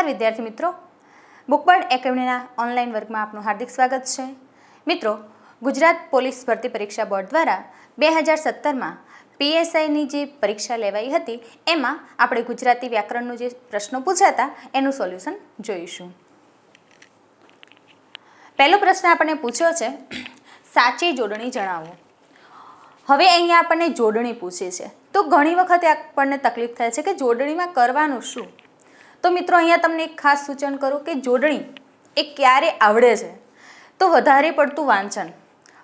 નમસ્કાર વિદ્યાર્થી મિત્રો, બુકબર્ડ એકેડમીના ઓનલાઈન વર્ગમાં આપનું હાર્દિક સ્વાગત છે. મિત્રો, ગુજરાત પોલીસ ભરતી પરીક્ષા બોર્ડ દ્વારા 2017માં પીએસઆઈની જે પરીક્ષા લેવાઈ હતી એમાં આપણે ગુજરાતી વ્યાકરણનું જે પ્રશ્નો પૂછાતા એનું સોલ્યુશન જોઈશું. પહેલો પ્રશ્ન આપણને પૂછ્યો છે, સાચી જોડણી જણાવો. હવે અહીંયા આપણને જોડણી પૂછી છે તો ઘણી વખત આપણને તકલીફ થાય છે કે જોડણીમાં કરવાનું શું. તો મિત્રો, અહીંયા તમને એક ખાસ સૂચન કરું કે જોડણી એ ક્યારે આવડે છે તો વધારે પડતું વાંચન,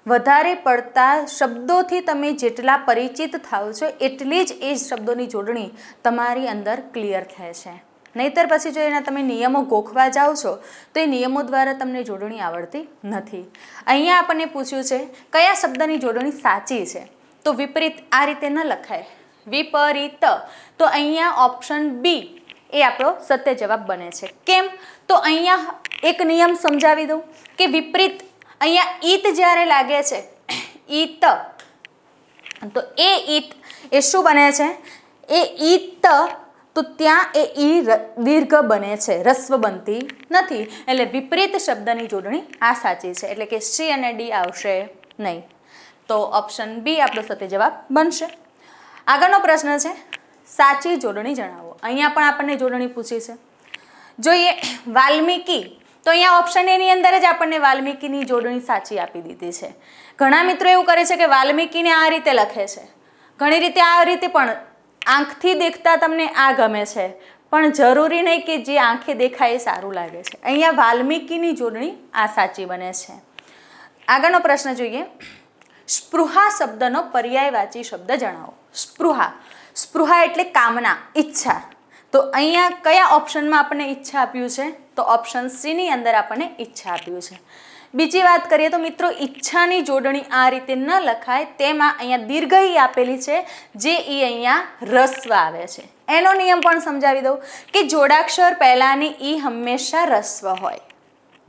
વધારે પડતા શબ્દોથી તમે જેટલા પરિચિત થાઓ છો એટલી જ એ શબ્દોની જોડણી તમારી અંદર ક્લિયર થાય છે. નહીંતર પછી જો એના તમે નિયમો ગોખવા જાઓ છો તો એ નિયમો દ્વારા તમને જોડણી આવડતી નથી. અહીંયા આપણને પૂછ્યું છે કયા શબ્દની જોડણી સાચી છે. તો વિપરીત આ રીતે ન લખાય, વિપરીત. તો અહીંયા ઓપ્શન બી એ આપણો સત્ય જવાબ બને છે. કેમ? તો અહીંયા એક નિયમ સમજાવી દઉં કે વિપરીત અહીંયા ઈત જ્યારે લાગે છે, ઈત, તો એ ઈત એ શું બને છે? એ ઈત, તો ત્યાં એ ઈ દીર્ઘ બને છે, રસ્વ બનતી નથી. એટલે વિપરીત શબ્દની જોડણી આ સાચી છે, એટલે કે સી અને ડી આવશે નહીં. તો ઓપ્શન બી આપણો સત્ય જવાબ બનશે. આગળનો પ્રશ્ન છે, સાચી જોડણી જણાવો. અહીંયા પણ આપણને જોડણી પૂછી છે. જોઈએ વાલ્મીકી, તો અહીંયા ઓપ્શન એની અંદર જ આપણને વાલ્મીકીની જોડણી સાચી આપી દીધી છે. ઘણા મિત્રો એવું કરે છે કે વાલ્મીકીને આ રીતે લખે છે, ઘણી રીતે આ રીતે, પણ આંખથી દેખતા તમને આ ગમે છે, પણ જરૂરી નહીં કે જે આંખે દેખાય એ સારું લાગે છે. અહીંયા વાલ્મીકીની જોડણી આ સાચી બને છે. આગળનો પ્રશ્ન જોઈએ, સ્પૃહા શબ્દનો પર્યાયવાચી શબ્દ જણાવો. સ્પૃહા, સ્પૃહા એટલે કામના, ઈચ્છા. તો અહીંયા કયા ઓપ્શનમાં આપણને ઈચ્છા આપ્યું છે? તો ઓપ્શન સીની અંદર આપણને ઈચ્છા આપ્યું છે. બીજી વાત કરીએ તો મિત્રો, ઈચ્છાની જોડણી આ રીતે ન લખાય, તેમાં અહીંયા દીર્ઘઈ આપેલી છે, જે ઈ અહીંયા રસ્વ આવે છે. એનો નિયમ પણ સમજાવી દઉં કે જોડાક્ષર પહેલાંની ઈ હંમેશા રસ્વ હોય.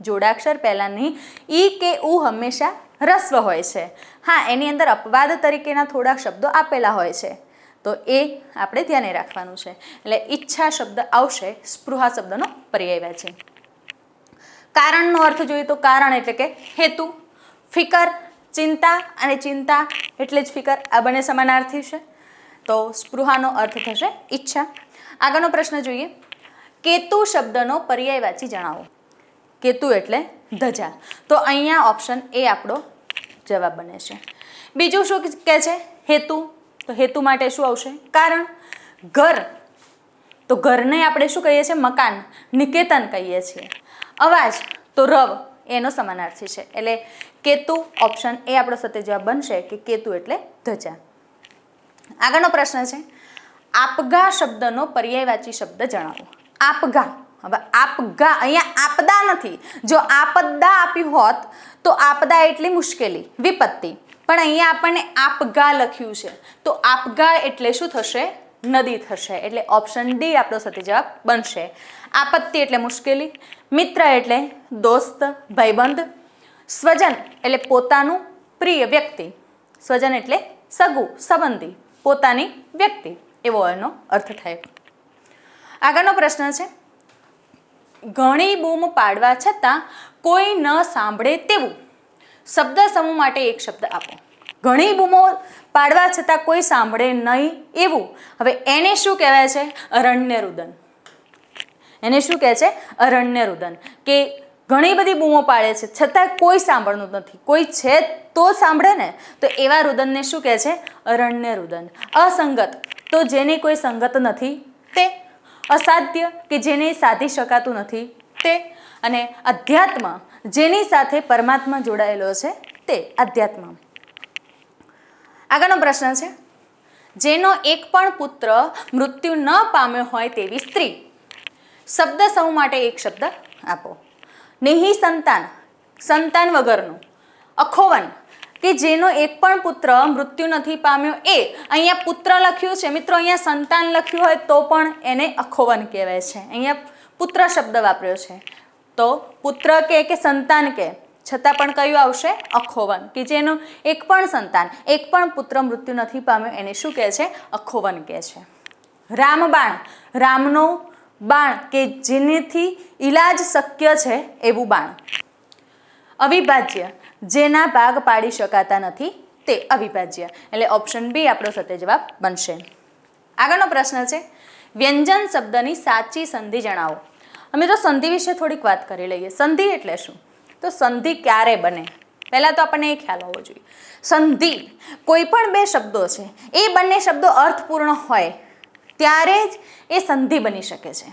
જોડાક્ષર પહેલાંની ઈ કે ઉ હંમેશા રસ્વ હોય છે. હા, એની અંદર અપવાદ તરીકેના થોડાક શબ્દો આપેલા હોય છે, તો એ આપણે ધ્યાને રાખવાનું છે. એટલે ઈચ્છા શબ્દ આવશે સ્પૃહા શબ્દનો પર્યાયવાચી. કારણનો અર્થ જોઈએ તો કારણ એટલે કે હેતુ. ફિકર, ચિંતા, અને ચિંતા એટલે જ ફિકર, આ બંને સમાનાર્થી છે. તો સ્પૃહાનો અર્થ થશે ઈચ્છા. આગળનો પ્રશ્ન જોઈએ, કેતુ શબ્દનો પર્યાયવાચી જણાવો. કેતુ એટલે ધજા. તો અહીંયા ઓપ્શન એ આપણો જવાબ બને છે. બીજું શું કહે છે? હેતુ. તો હેતુ માટે શું આવશે? કારણ. ઘર, તો ઘરને આપણે શું કહીએ છીએ? મકાન, નિકેતન કહીએ છીએ. અવાજ, તો રવ, એનો સમાનાર્થી છે. એટલે કેતુ ઓપ્શન એ આપણો સત્ય જવાબ બનશે કે કેતુ એટલે ધજા. આગળનો પ્રશ્ન છે, આપગા શબ્દનો પર્યાયવાચી શબ્દ જણાવો. આપગા. હવે આપગા, અહીંયા આપદા નથી. જો આપદા આપ્યું હોત તો આપદા એટલી મુશ્કેલી, વિપત્તિ, પણ અહીંયા આપણને આપગા લખ્યું છે, તો આપગા એટલે શું થશે? નદી થશે. એટલે ઓપ્શન ડી આપણો સત્ય જવાબ બનશે. આપત્તિ એટલે મુશ્કેલી, મિત્ર એટલે દોસ્ત, ભાઈબંધ, સ્વજન એટલે પોતાનું પ્રિય વ્યક્તિ, સ્વજન એટલે સગું, સંબંધી, પોતાની વ્યક્તિ, એવો એનો અર્થ થાય. આગળનો પ્રશ્ન છે, ઘણી બૂમ પાડવા છતાં કોઈ ન સાંભળે તેવું શબ્દ સમૂહ માટે એક શબ્દ આપો. ઘણી બૂમો પાડવા છતાં કોઈ સાંભળે નહીં એવું. હવે એને શું કહેવાય છે? અરણ્ય રુદન. એને શું કહે છે? અરણ્ય રુદન. કે ઘણી બધી બૂમો પાડે છે છતાં કોઈ સાંભળતું નથી, કોઈ છે તો સાંભળે ને, તો એવા રુદનને શું કહે છે? અરણ્ય રુદન. અસંગત, તો જેની કોઈ સંગત નથી તે. અસાધ્ય, કે જેને સાધી શકાતું નથી તે. અને અધ્યાત્મ, જેની સાથે પરમાત્મા જોડાયેલો છે તે અધ્યાત્મ. આગળનો પ્રશ્ન છે, જેનો એક પણ પુત્ર મૃત્યુ ન પામ્યો હોય તેવી સ્ત્રી. શબ્દ સમૂહ માટે એક શબ્દ આપો. નિહિ સંતાન, સંતાન વગરનું. અખોવન, કે જેનો એક પણ પુત્ર મૃત્યુ નથી પામ્યો એ. અહીંયા પુત્ર લખ્યું છે મિત્રો, અહીંયા સંતાન લખ્યું હોય તો પણ એને અખોવન કહેવાય છે. અહીંયા પુત્ર શબ્દ વાપર્યો છે, તો પુત્ર કે સંતાન કે, છતાં પણ કયું આવશે? અખોવન. કે જેનો એક પણ સંતાન, એક પણ પુત્ર મૃત્યુ નથી પામ્યો એને શું કહે છે? અખોવન કહે છે. રામબાણ, રામનો બાણ કે જેનેથી ઈલાજ શક્ય છે એવું બાણ. અવિભાજ્ય જેના ભાગ પાડી શકાતા નથી તે અવિભાજ્ય. એટલે ઓપ્શન બી આપણો સત્ય જવાબ બનશે. આગળનો પ્રશ્ન છે વ્યંજન શબ્દની સાચી સંધિ જણાવો. અમે તો સંધિ વિશે થોડીક વાત કરી લઈએ. સંધિ એટલે શું? તો સંધિ ક્યારે બને પહેલાં તો આપણને એ ખ્યાલ હોવો જોઈએ. સંધિ કોઈ પણ બે શબ્દો છે એ બંને શબ્દો અર્થપૂર્ણ હોય ત્યારે જ એ સંધિ બની શકે છે.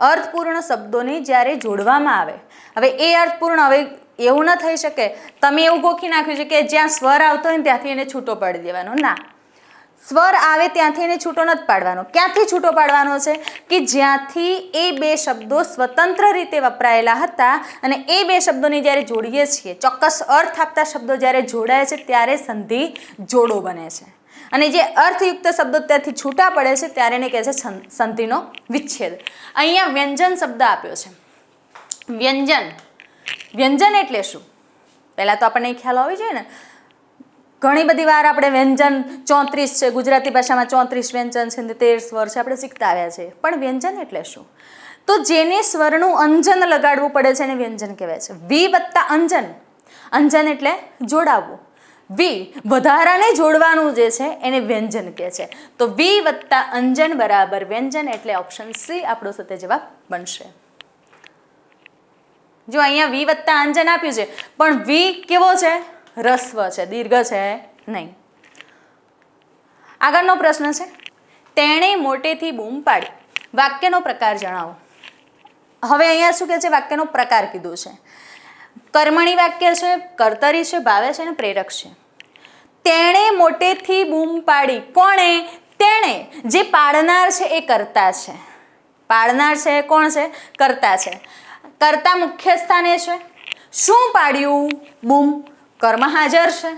અર્થપૂર્ણ શબ્દોને જ્યારે જોડવામાં આવે, હવે એ અર્થપૂર્ણ, હવે એવું ન થઈ શકે તમે એવું ગોખી નાખ્યું છે કે જ્યાં સ્વર આવતો હોય ને ત્યાંથી એને છૂટો પાડી દેવાનો. ના, સ્વર આવે ત્યાંથી એને છૂટો નથી પાડવાનો. ક્યાંથી છૂટો પાડવાનો છે? કે જ્યાંથી એ બે શબ્દો સ્વતંત્ર રીતે વપરાયેલા હતા અને એ બે શબ્દોને જ્યારે જોડીએ છીએ, ચોક્કસ અર્થ આપતા શબ્દો જ્યારે જોડાય છે ત્યારે સંધિ જોડો બને છે. અને જે અર્થયુક્ત શબ્દો ત્યાંથી છૂટા પડે છે ત્યારે એને કહે છે સંધિનો વિચ્છેદ. અહીંયા વ્યંજન શબ્દ આપ્યો છે. વ્યંજન, વ્યંજન એટલે શું? પહેલાં તો આપણને ખ્યાલ હોવી જોઈએ ને. ઘણી બધી વાર આપણે વ્યંજન 34 છે, ગુજરાતી ભાષામાં 34 વ્યંજન છે, 13 સ્વર છે, આપણે શીખતા આવ્યા છે. પણ વ્યંજન એટલે શું? તો જેને સ્વરનું અંજન લગાડવું પડે છે એને વ્યંજન કહેવાય છે. વી વત્તા અંજન, અંજન એટલે જોડાવવું, વી વધારાને જોડવાનું જે છે એને વ્યંજન કહે છે. તો વી વત્તા અંજન બરાબર વ્યંજન, એટલે ઓપ્શન સી આપણો સત્ય જવાબ બનશે. જો અહીંયા વી વત્તા અંજન આપ્યું છે પણ વી કેવો છે? રસ્વ છે, દીર્ઘ છે નહીં. આગળનો પ્રશ્ન છે તેણે મોટેથી બૂમ પાડી. વાક્યનો પ્રકાર જણાવો. હવે અહીંયા શું કહે છે? વાક્યનો પ્રકાર કીધું છે. કર્મણી વાક્ય છે, કર્તરી છે, ભાવે છે અને પ્રેરક છે. તેણે મોટેથી બૂમ પાડી. કોણે? તેણે. જે પાડનાર છે એ કર્તા છે. પાડનાર છે એ કોણ છે? કર્તા છે. કર્તા મુખ્ય સ્થાને છે. શું પાડ્યું? બૂમ. કર્મ હાજર છે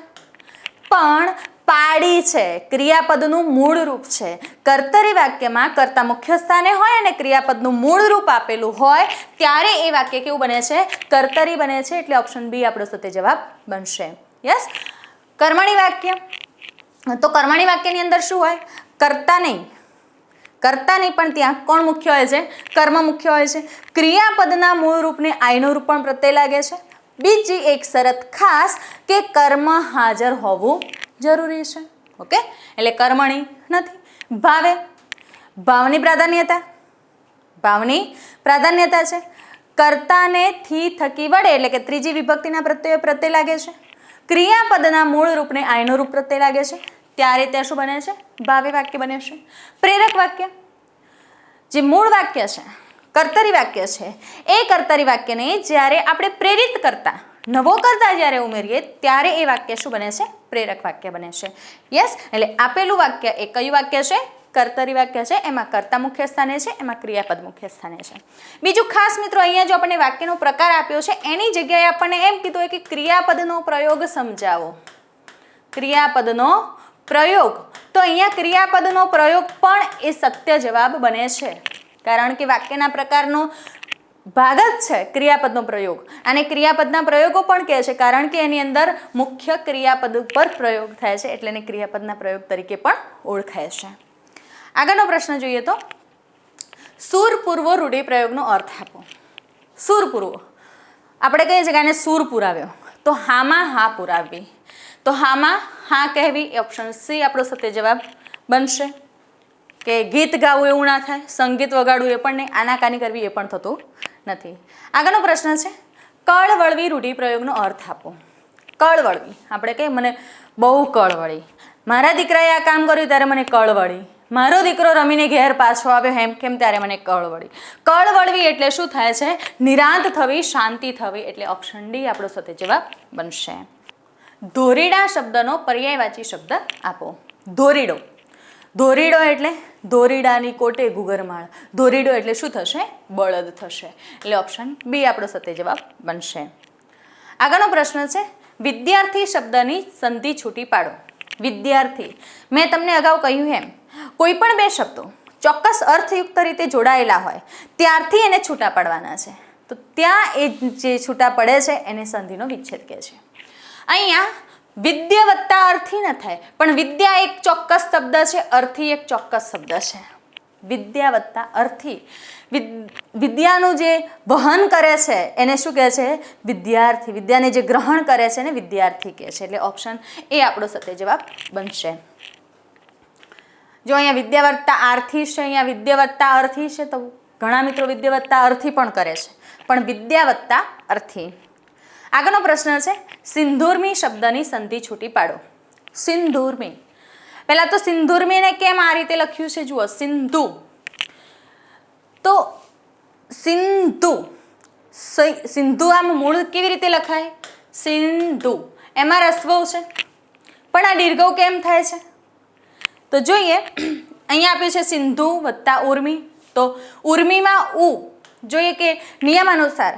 પણ પાડી છે ક્રિયાપદનું મૂળ રૂપ છે. કર્તરી વાક્યમાં કર્તા મુખ્ય સ્થાને હોય અને ક્રિયાપદનું મૂળ રૂપ આપેલું હોય ત્યારે એ વાક્ય કેવું બને છે? કર્તરી બને છે. એટલે ઓપ્શન બી આપણો સત્ય જવાબ બનશે. યસ. કર્મણી વાક્ય, તો કર્મણી વાક્યની અંદર શું હોય? કર્તા નહીં, પણ ત્યાં કોણ મુખ્ય હોય છે? કર્મ મુખ્ય હોય છે. ક્રિયાપદના મૂળ રૂપને આઈનું રૂપ પણ પ્રત્યય લાગે છે. બીજી એક શરત ખાસ કે કર્મ હાજર હોવું જરૂરી છે. ઓકે, એટલે કર્મણી નથી. ભાવે, ભાવની પ્રાધાન્યતા, ભાવની પ્રાધાન્યતા છે. કર્તાને થી થકી વડે એટલે કે ત્રીજી વિભક્તિના પ્રત્યય પ્રત્યય લાગે છે. ક્રિયાપદના મૂળ રૂપને આઈનું રૂપ પ્રત્યય લાગે છે ત્યારે ત્યાં શું બને છે? ભાવે વાક્ય બને છે. પ્રેરક વાક્ય, જે મૂળ વાક્ય છે, કર્તરી વાક્ય છે, એ કર્તરી વાક્યને જ્યારે આપણે પ્રેરિત કરતા, નવો કરતા જ્યારે ઉમેરીએ ત્યારે એ વાક્ય શું બને છે? પ્રેરક વાક્ય બને છે. યસ. એટલે આપેલું વાક્ય એ કયું વાક્ય છે? કર્તરી વાક્ય છે. એમાં કર્તા મુખ્ય સ્થાને છે, એમાં ક્રિયાપદ મુખ્ય સ્થાને છે. બીજું ખાસ મિત્રો, અહીંયા જો આપણને વાક્યનો પ્રકાર આપ્યો છે એની જગ્યાએ આપણને એમ કીધું હોય કે ક્રિયાપદનો પ્રયોગ સમજાવો. ક્રિયાપદનો પ્રયોગ, તો અહીંયા ક્રિયાપદનો પ્રયોગ પણ એ સત્ય જવાબ બને છે. કારણ કે વાક્યના પ્રકારનો ભાગ જ છે ક્રિયાપદનો પ્રયોગ. અને ક્રિયાપદના પ્રયોગો પણ કહે છે કારણ કે એની અંદર મુખ્ય ક્રિયાપદ ઉપર પ્રયોગ થાય છે એટલે એને ક્રિયાપદના પ્રયોગ તરીકે પણ ઓળખાય છે. આગળનો પ્રશ્ન જોઈએ તો સુરપૂર્વો રૂઢિપ્રયોગનો અર્થ આપો. સુરપૂર્વો આપણે કહીએ છીએ કે આને સુર પુરાવ્યો, તો હામાં હા પુરાવવી. તો હામાં હા કહેવી એ ઓપ્શન સી આપણો સત્ય જવાબ બનશે. કે ગીત ગાવું એવું ના થાય, સંગીત વગાડવું એ પણ નહીં, આનાકાની કરવી એ પણ થતું નથી. આગળનો પ્રશ્ન છે કળવળવી રૂઢિપ્રયોગનો અર્થ આપો. કળવળવી આપણે કહીએ મને બહુ કળવળી, મારા દીકરાએ આ કામ કર્યું ત્યારે મને કળવળી, મારો દીકરો રમીને ઘેર પાછો આવ્યો હેમ કેમ ત્યારે મને કળવળી. કળવળવી એટલે શું થાય છે? નિરાંત થવી, શાંતિ થવી. એટલે ઓપ્શન ડી આપણો સત્ય જવાબ બનશે. ધોરીડા શબ્દનો પર્યાયવાચી શબ્દ આપો. ધોરીડો, ધોરીડો એટલે ધોરીડાની કોટે ગુગરમાળ. ધોરીડો એટલે શું થશે? બળદ થશે. એટલે ઓપ્શન બી આપણો સત્ય જવાબ બનશે. આગળનો પ્રશ્ન છે વિદ્યાર્થી શબ્દની સંધિ છૂટી પાડો. વિદ્યાર્થી, મેં તમને અગાઉ કહ્યું એમ કોઈ પણ બે શબ્દો ચોક્કસ અર્થયુક્ત રીતે જોડાયેલા હોય ત્યારથી એને છૂટા પાડવાના છે. તો ત્યાં એ જે છૂટા પડે છે એને સંધિનો વિચ્છેદ કહે છે. અહીંયા વિદ્ય વત્તા અર્થી ન થાય, પણ વિદ્યા એક ચોક્કસ શબ્દ છે, અર્થી એક ચોક્કસ શબ્દ છે. વિદ્યા વત્તા અર્થી. વિદ્યાનું જે વહન કરે છે એને શું કહે છે? વિદ્યાર્થી. વિદ્યાને જે ગ્રહણ કરે છે એને વિદ્યાર્થી કહે છે. એટલે ઓપ્શન એ આપણો સત્ય જવાબ બનશે. જો અહીંયા વિદ્યા વત્તા આર્થી છે, અહીંયા વિદ્યા વત્તા અર્થી છે, તો ઘણા મિત્રો વિદ્યા વત્તા અર્થી પણ કરે છે, પણ વિદ્યા વત્તા અર્થી. આગળનો પ્રશ્ન છે સિંધુર્મી શબ્દની સંધિ છૂટી પાડો. સિંધુર્મી, પહેલા તો સિંધુર્મીને કેમ આ રીતે લખ્યું છે જુઓ, સિંધુ તો સિંધુ, સિંધુ આમ મૂળ કેવી રીતે લખાય? સિંધુ, એમાં રસ્વ છે પણ આ દીર્ઘ કેમ થાય છે? તો જોઈએ, અહીંયા આપ્યું છે સિંધુ વત્તા ઉર્મી, તો ઉર્મીમાં ઉ જોઈએ કે નિયમ અનુસાર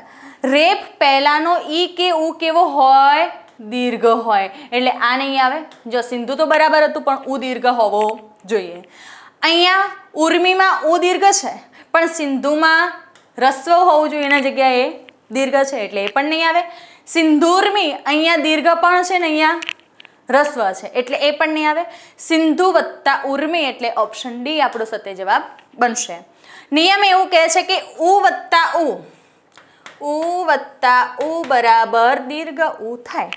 રેફ પહેલાનો ઈ કે ઉ કેવો હોય? દીર્ઘ હોય, એટલે આ નહીં આવે. જો સિંધુ તો બરાબર હતું પણ ઉ દીર્ઘ હોવો જોઈએ. અહીંયા ઉર્મીમાં ઉ દીર્ઘ છે પણ સિંધુમાં રસ્વ હોવું જોઈએ, એના જગ્યાએ દીર્ઘ છે એટલે એ પણ નહીં આવે. સિંધુર્મી, અહીંયા દીર્ઘ પણ છે ને અહીંયા રસ્વ છે એટલે એ પણ નહીં આવે. સિંધુ વત્તા ઉર્મી એટલે ઓપ્શન ડી આપણો સત્ય જવાબ બનશે. નિયમ એવું કહે છે કે ઉ વત્તા ઉ બરાબર દીર્ઘ ઉ થાય,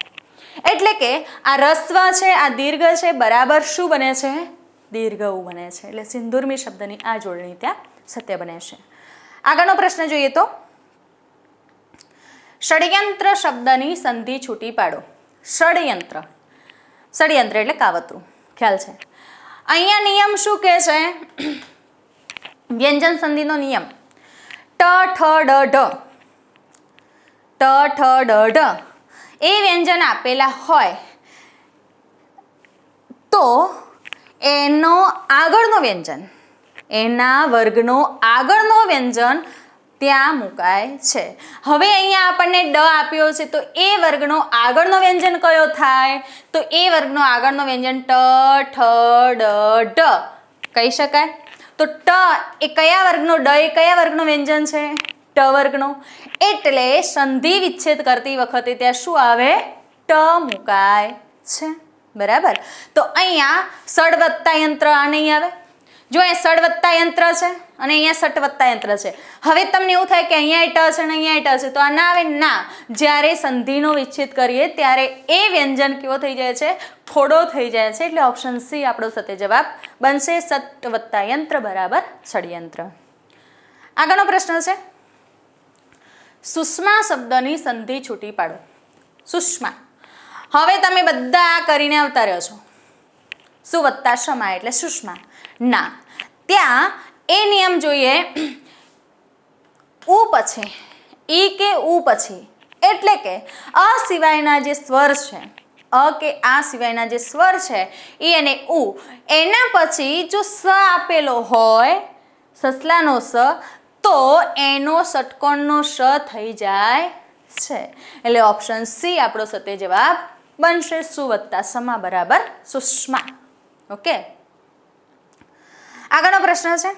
એટલે કે આ રસ્વ છે, આ દીર્ઘ છે, બરાબર શું બને છે? દીર્ઘ ઉ બને છે. એટલે સિંધુર્મી શબ્દની આ જોડણી ત્યાં સત્ય બને છે. આગળનો પ્રશ્ન જોઈએ તો ષડયંત્ર શબ્દની સંધિ છૂટી પાડો. ષડયંત્ર, ષડયંત્ર એટલે કાવતરું, ખ્યાલ છે. અહીંયા નિયમ શું કહે છે? વ્યંજન સંધિનો નિયમ ટ ઠ ડ ઢ, ટ ઠ ડ ઢ એ વ્યંજન આપેલા હોય તો એનો આગળનો વ્યંજન, એના વર્ગનો આગળનો વ્યંજન ત્યાં મુકાય છે. હવે અહીંયા આપણને ડ આપ્યો છે તો એ વર્ગનો આગળનો વ્યંજન કયો થાય? તો એ વર્ગનો આગળનો વ્યંજન ટ ઠ ડ ઢ કહી શકાય. તો ટ એ કયા વર્ગનો, ડ એ કયા વર્ગનો વ્યંજન છે? ટ વર્ગનો. એટલે સંધિ વિચ્છેદ કરતી વખતે ત્યાં શું આવે? ટ મુકાય છે. બરાબર. તો અહીંયા સડ વત્તા યંત્ર આ નહીં આવે. જો અહીંયા સડ વત્તા યંત્ર છે અને અહીંયા સટ વત્તા યંત્ર છે. હવે તમને એવું થાય કે અહીંયા ટ છે અને અહીંયા ટ છે, તો આ ના આવે. ના, જ્યારે સંધિનો વિચ્છેદ કરીએ ત્યારે એ વ્યંજન કેવો થઈ જાય છે? ખોડો થઈ જાય છે. એટલે ઓપ્શન સી આપણો સત્ય જવાબ બનશે. સટ વત્તા યંત્ર બરાબર ષડયંત્ર. આગળનો પ્રશ્ન છે સુષ્મા શબ્દની સંધિ છૂટી પાડો. સુષ્મા, હવે તમે બધા આ કરીને આવતા રહ્યો છો. સુ વત્તા શમા એટલે સુષ્મા. ના, ત્યાં એ નિયમ જોઈએ ઉ પછી, ઈ કે ઉ પછી, એટલે કે અ સિવાયના જે સ્વર છે, અ કે આ સિવાયના જે સ્વર છે ઈ અને ઉ, એના પછી જો સ આપેલો હોય, સસલાનો સ, તો એનો ષટકોણનો શ થઈ જાય છે. એટલે ઓપ્શન સી આપણો સત્ય જવાબ બનશે. સુ વત્તા સમા બરાબર સુષ્મા. ઓકે. આગળનો પ્રશ્ન છે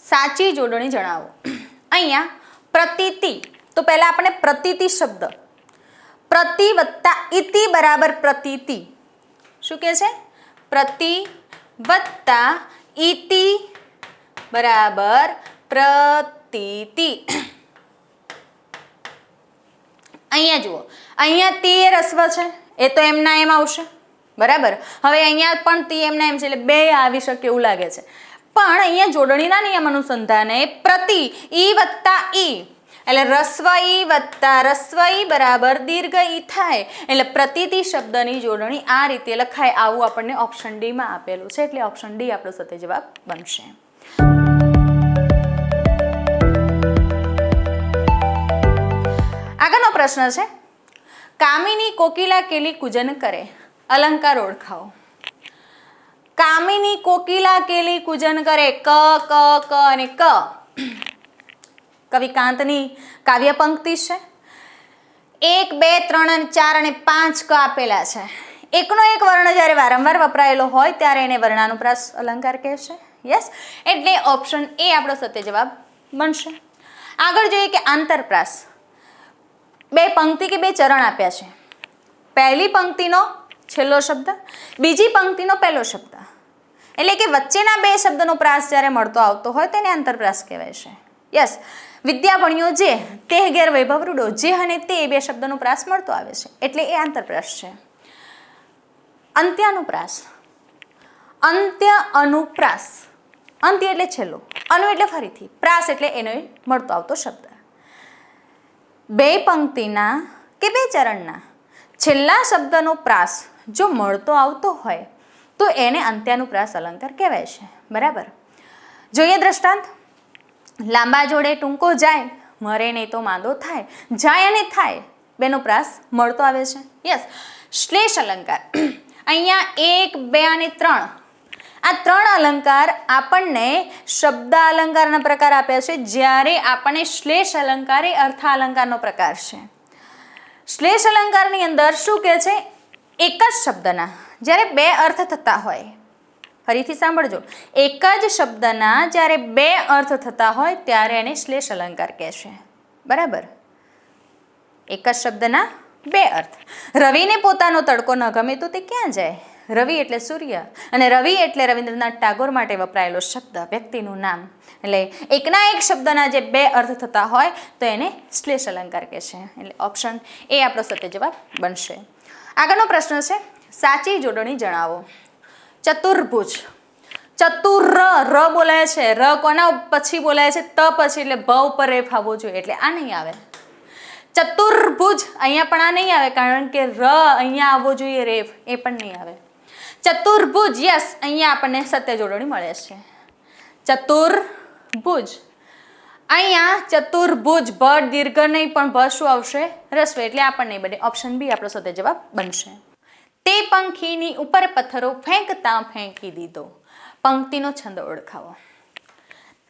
સાચી જોડણી જણાવો. અહીંયા પ્રતીતિ, તો પહેલા આપણે પ્રતીતિ શબ્દ, પ્રતિ વત્તા ઇતિ બરાબર પ્રતીતિ. શું કહે છે? પ્રતિ વત્તા ઇતિ બરાબર પ્રતીતિ. અહીંયા જુઓ, અહીંયા તી એ રસ્વ છે, એ તો એમના એમ આવશે. બરાબર. હવે અહીંયા પણ તી એમના એમ છે એટલે બે આવી શકે એવું લાગે છે, પણ અહીંયા જોડણીના નિયમ અનુસંધાને પ્રતિ ઈ વત્તા ઈ એટલે રસ્વ ઈ વત્તા રસ્વ ઈ બરાબર દીર્ઘ ઈ થાય. એટલે પ્રતીતિ શબ્દની જોડણી આ રીતે લખાય. આવું આપણને ઓપ્શન ડી માં આપેલું છે. એટલે ઓપ્શન ડી આપણો સત્ય જવાબ બનશે. આગળનો પ્રશ્ન છે કામિની કોકિલા કેલી કૂજન કરે. અલંકાર ઓળખાવો. કામિની કોકિલા કેલી કૂજન કરે. ક ક ક અને ક કવિ કાંતની કાવ્ય પંક્તિ છે. 1 2 3 અને 4 અને 5 ક આપેલા છે. એકનો એક વર્ણ જ્યારે વારંવાર વપરાયેલો હોય ત્યારે એને વર્ણાનુપ્રાસ અલંકાર કહે છે. યસ, એટલે ઓપ્શન એ આપણો સત્ય જવાબ બનશે. આગળ જોઈએ કે આંતરપ્રાસ. બે પંક્તિ કે બે ચરણ આપ્યા છે. પહેલી પંક્તિનો છેલ્લો શબ્દ, બીજી પંક્તિનો પહેલો શબ્દ. એટલે કે વચ્ચેના બે શબ્દનો પ્રાસ જ્યારે મળતો આવતો હોય તેને આંતરપ્રાસ કહેવાય છે. યસ, વિદ્યા ભણ્યો જે, તે ઘેર વૈભવ રૂડો, જે અને તે બે શબ્દનો પ્રાસ મળતો આવે છે એટલે એ આંતરપ્રાસ છે. અંત્યાનુપ્રાસ. અંત્ય અનુપ્રાસ. અંત્ય એટલે છેલ્લો, અનુ એટલે ફરીથી, પ્રાસ એટલે એનો મળતો આવતો શબ્દ. બે પંક્તિના કે બે ચરણના છેલ્લા શબ્દનો પ્રાસ જો મળતો આવતો હોય તો એને અંત્યાનુપ્રાસ અલંકાર કહેવાય છે. બરાબર. જોઈએ દ્રષ્ટાંત. લાંબા જોડે ટૂંકો જાય, મરે નહીં તો માંદો થાય. જાય અને થાય બેનો પ્રાસ મળતો આવે છે. યસ, શ્લેષ અલંકાર. અહીંયા 1, 2 અને 3 આ 3 અલંકાર આપણને શબ્દ અલંકારના પ્રકાર આપ્યા છે, જ્યારે આપણને શ્લેષ અલંકાર એ અર્થ અલંકારનો પ્રકાર છે. શ્લેષ અલંકારની અંદર શું કહે છે? એક જ શબ્દના જ્યારે બે અર્થ થતા હોય, ફરીથી સાંભળજો, એક જ શબ્દના જ્યારે બે અર્થ થતા હોય ત્યારે એને શ્લેષ અલંકાર કહે છે. બરાબર. એક જ શબ્દના બે અર્થ. રવિને પોતાનો તડકો ન ગમે તો તે ક્યાં જાય? રવિ એટલે સૂર્ય અને રવિ એટલે રવિન્દ્રનાથ ટાગોર માટે વપરાયેલો શબ્દ, વ્યક્તિનું નામ. એટલે એકના એક શબ્દના જે બે અર્થ થતા હોય તો એને શ્લેષ અલંકાર કહે છે. એટલે ઓપ્શન એ આપણો સત્ય જવાબ બનશે. આગળનો પ્રશ્ન છે, સાચી જોડણી જણાવો. ચતુર્ભુજ. ચતુર ર બોલાય છે, ર કોના પછી બોલાય છે? ત પછી, એટલે ભ ઉપર રેફ આવવો જોઈએ, એટલે આ નહીં આવે. ચતુર્ભુજ અહીંયા પણ આ નહીં આવે, કારણ કે ર અહીંયા આવવો જોઈએ રેફ, એ પણ નહીં આવે. ચતુર્ભુજ, યસ, અહીંયા આપણને સત્ય જોડણી મળે છે. ચતુર્ભુજ. અહીંયા ચતુર્ભુજ, ભ દીર્ઘ નહીં પણ ભ શું આવશે? રસ્વ, એટલે આપણને નહીં બને. ઓપ્શન બી આપણો સત્ય જવાબ બનશે. તે પંખીની ઉપર પથ્થરો ફેંકતા ફેંકી દીધો. પંક્તિનો છંદ ઓળખાવો.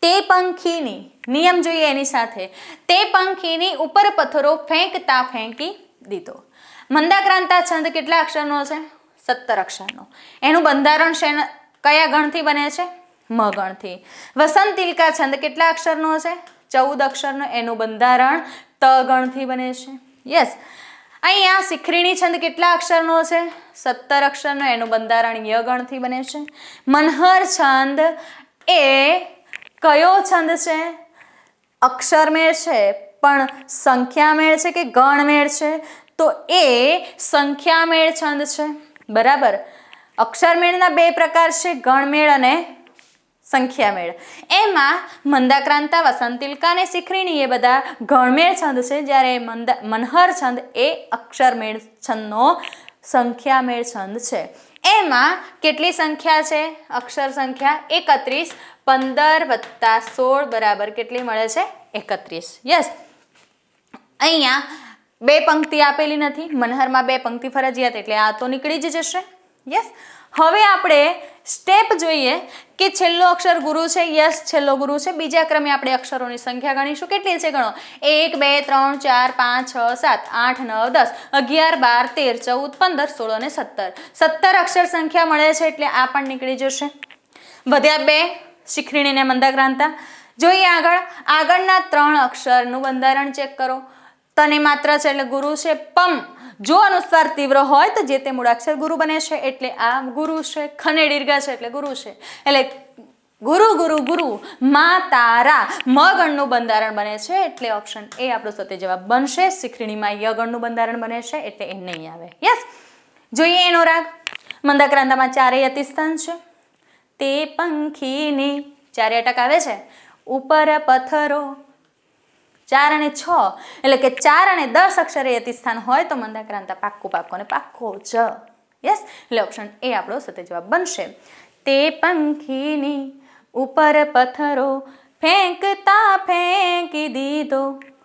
તે પંખીની, નિયમ જોઈએ એની સાથે, તે પંખીની ઉપર પથ્થરો ફેંકતા ફેંકી દીધો. મંદાક્રાંતા છંદ કેટલા અક્ષરનો છે? 17 અક્ષરનો. એનું બંધારણ કયા ગણથી બને છે? મ ગણથી. વસંતિલકા છંદ કેટલા અક્ષરનો છે? 14 અક્ષરનો. એનું બંધારણ ત ગણથી બને છે. યસ. અહીંયા શિખરીણી છંદ કેટલા અક્ષરનો છે? 17 અક્ષરનો. એનું બંધારણ ય ગણથી બને છે. મનહર છંદ એ કયો છંદ છે? અક્ષરમેળ છે, પણ સંખ્યામેળ છે કે ગણમેળ છે? તો એ સંખ્યામેળ છંદ છે. બરાબર. અક્ષરમેળના બે પ્રકાર છે, ગણમેળ અને સંખ્યામેળ. એમાં મંદાક્રાંતા, વસંતિલકા અને શિખરીણી એ બધા ગણમેળ છંદ છે, જ્યારે મનહર છંદ એ અક્ષરમેળ છંદનો સંખ્યામેળ છંદ છે. એમાં કેટલી સંખ્યા છે? અક્ષર સંખ્યા 31. 15 + 16 બરાબર કેટલી મળે છે? 31. યસ. અહીંયા બે પંક્તિ આપેલી નથી, મનહરમાં બે પંક્તિ ફરજિયાત, એટલે આ તો નીકળી જ જશે. યસ. હવે આપણે સ્ટેપ જોઈએ કે છેલ્લો અક્ષર ગુરુ છે. યસ, છેલ્લો ગુરુ છે. બીજા ક્રમે આપણે અક્ષરોની સંખ્યા ગણીશું. કેટલી છે? ગણો. 1, 2, 3, 4, 5, 6, 7, 8, 9, 10, 11, 12, 13, 14, 15, 16 અને 17. 17 અક્ષર સંખ્યા મળે છે, એટલે આ પણ નીકળી જશે. વધ્યા બે, શિખરીણી ને મંદાક્રાંતા. જોઈએ આગળના 3 અક્ષરનું બંધારણ ચેક કરો. તને માત્ર છે એટલે ગુરુ છે. પમ જો અનુસ્વાર તીવ્ર હોય તો જે તે મૂળાક્ષર ગુરુ બને છે, એટલે આ ગુરુ છે. ખને દીર્ઘ છે એટલે ગુરુ છે. એટલે ગુરુ ગુરુ ગુરુ મા તારા મ ગણનું બંધારણ બને છે, એટલે ઓપ્શન એ આપણો સત્ય જવાબ બનશે. શિખરીણીમાં ય ગણનું બંધારણ બને છે, એટલે એ નહીં આવે. યસ. જોઈએ એનો રાગ. મંદાક્રાંતામાં 4 અતિસ્થાન છે. તે પંખીની 4 અટક આવે છે. ઉપર પથ્થરો 4 અને 6, એટલે કે 4 અને 10 અક્ષરે અતિસ્થાન હોય તો મંદાક્રાંતા પાક્કો ને પાક્કો જ. યસ. એટલે ઓપ્શન એ આપણો સત્ય જવાબ બનશે. તે પંખીની ઉપર પથ્થરો ફેંકતા ફેંકી દીધો.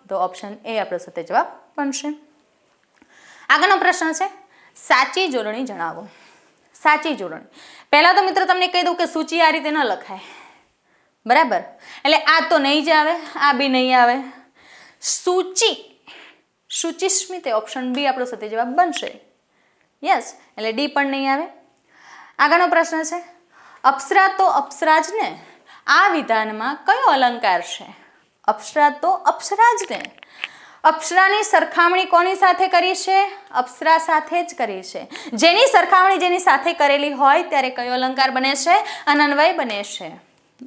તો ઓપ્શન એ આપણો સત્ય જવાબ બનશે. આગળનો પ્રશ્ન છે, સાચી જોડણી જણાવો. સાચી જોડણી. પહેલા તો મિત્રો તમને કહી દઉં કે સૂચિ આ રીતે ન લખાય. બરાબર. એટલે આ તો નહીં જ આવે, આ બી નહીં આવે. સૂચિ, શુચિસ્મિતે, ઓપ્શન બી આપણો સત્ય જવાબ બનશે. યસ. એટલે ડી પણ નહીં આવે. આગળનો પ્રશ્ન છે, અપ્સરા તો અપ્સરાજ ને આ વિધાનમાં કયો અલંકાર છે? અપ્સરા તો અપ્સરાજ ને. અપ્સરાની સરખામણી કોની સાથે કરી છે? અપ્સરા સાથે જ કરી છે. જેની સરખામણી જેની સાથે કરેલી હોય ત્યારે કયો અલંકાર બને છે? અનન્વય બને છે.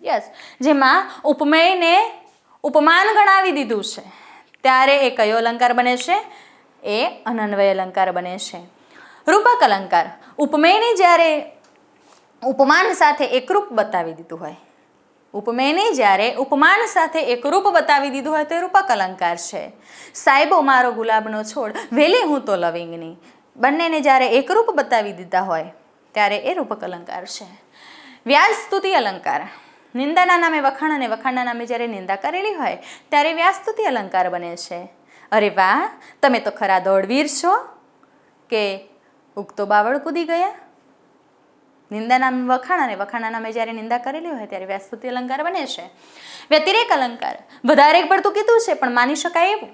યસ, જેમાં ઉપમેયને ઉપમાન ગણાવી દીધું છે ત્યારે એ કયો અલંકાર બને છે? એ અનન્વય અલંકાર બને છે. રૂપક અલંકાર, ઉપમેયને જ્યારે ઉપમાન સાથે એકરૂપ બતાવી દીધું હોય, ઉપમેયને જ્યારે ઉપમાન સાથે એકરૂપ બતાવી દીધું હોય તો એ રૂપક અલંકાર છે. સાહેબો મારો ગુલાબનો છોડ, વેલી હું તો લવિંગની, બંનેને જ્યારે એકરૂપ બતાવી દીધા હોય ત્યારે એ રૂપક અલંકાર છે. વ્યાજ સ્તુતિ અલંકાર, નિંદાના નામે વખાણ અને વખાણના નામે જ્યારે નિંદા કરેલી હોય ત્યારે વ્યાજ સ્તુતિ અલંકાર બને છે. અરે વાહ, તમે તો ખરા દોડવીર છો, કે ઉગતો બાવળ કૂદી ગયા. નિંદા નામ વખાણ અને વખાણના નામે જ્યારે નિંદા કરેલી હોય ત્યારે વ્યાજ સ્તુતિ અલંકાર બને છે. વ્યતિરેક અલંકાર, વધારે પડતું કીધું છે પણ માની શકાય એવું,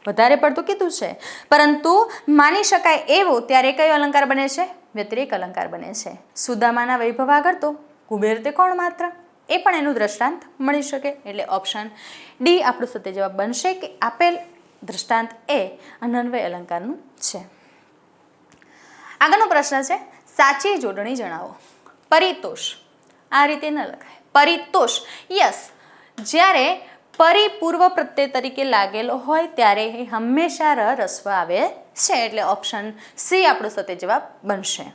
વધારે પડતું કીધું છે પરંતુ માની શકાય એવું, ત્યારે કયો અલંકાર બને છે? વ્યતિરેક અલંકાર બને છે. સુદામાના વૈભવ આગળ તો કુબેર તે કોણ માત્ર, એ પણ એનું દ્રષ્ટાંત મળી શકે. એટલે ઓપ્શન ડી આપણો સત્ય જવાબ બનશે કે આપેલ દ્રષ્ટાંત એ અનન્વય અલંકારનું છે. આગળનો પ્રશ્ન છે, સાચી જોડણી જણાવો. પરિતોષ, આ રીતે ન લખાય. પરિતોષ, યસ, જ્યારે પરિપૂર્વ પ્રત્યય તરીકે લાગેલો હોય ત્યારે એ હંમેશા રસ્વ આવે છે. એટલે ઓપ્શન સી આપણો સત્ય જવાબ બનશે.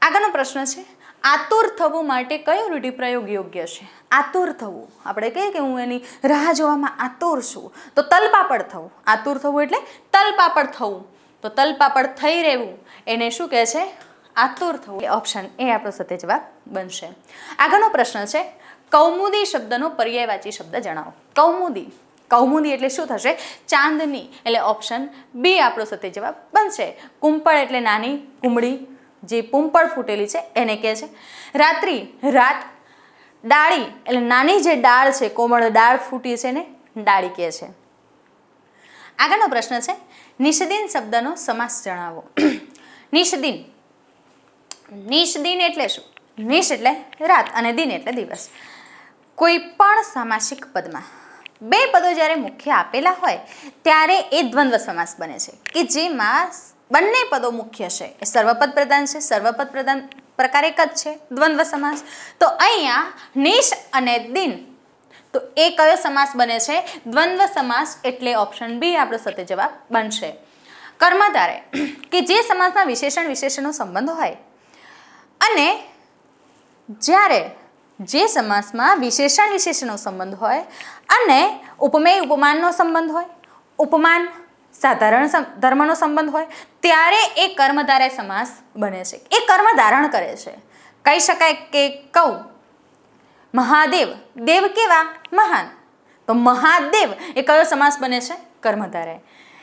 આગળનો પ્રશ્ન છે, આતુર થવું માટે કયો રૂઢિપ્રયોગ યોગ્ય છે? આતુર થવું, આપણે કહીએ કે હું એની રાહ જોવામાં આતુર છું, તો તલપાપડ થવું. આતુર થવું એટલે તલપાપડ થવું, તો તલપાપડ થઈ રહેવું એને શું કહે છે? આતુર થવું. ઓપ્શન એ આપણો સત્ય જવાબ બનશે. આગળનો પ્રશ્ન છે, કૌમુદી શબ્દનો પર્યાયવાચી શબ્દ જણાવો. કૌમુદી, કૌમુદી એટલે શું થશે? ચાંદની. એટલે ઓપ્શન બી આપણો સત્ય જવાબ બનશે. કુંપળ એટલે નાની કુમળી, જે પૂંપળ ફૂટેલી છે એને કહે છે. રાત્રિ, રાત. ડાળી એટલે નાની જે ડાળ છે, કોમળ ડાળ ફૂટી છે ને ડાળી કહે છે. આગળનો પ્રશ્ન છે, નિષદિન શબ્દનો સમાસ જણાવો. નિષદિન, નિષદિન એટલે શું? નિષ એટલે રાત અને દિન એટલે દિવસ. કોઈ પણ સામાસિક પદમાં બે પદો જ્યારે મુખ્ય આપેલા હોય ત્યારે એ દ્વંદ્વ સમાસ બને છે, કે જેમાં બંને પદો મુખ્ય છે. એ સર્વપદ પ્રધાન છે, સર્વપદ પ્રધાન પ્રકાર એક જ છે, દ્વંદ્વ સમાસ. તો અહીંયા નિષ અને દિન, તો એ કયો સમાસ બને છે? દ્વંદ્વ સમાસ. એટલે ઓપ્શન બી આપણો સત્ય જવાબ બનશે. કર્મધારય, કે જે સમાસમાં વિશેષણ વિશેષણનો સંબંધ હોય, અને જ્યારે જે સમાસમાં વિશેષણ વિશેષણનો સંબંધ હોય અને ઉપમેય ઉપમાનનો સંબંધ હોય, ઉપમાન સાધારણ ધર્મનો સંબંધ હોય, ત્યારે એ કર્મધારય સમાસ બને છે. એ કર્મ ધારણ કરે છે. કહી શકાય કે કહું મહાદેવ, દેવ કેવા? મહાન. તો મહાદેવ એ કયો સમાસ બને છે? કર્મધારય.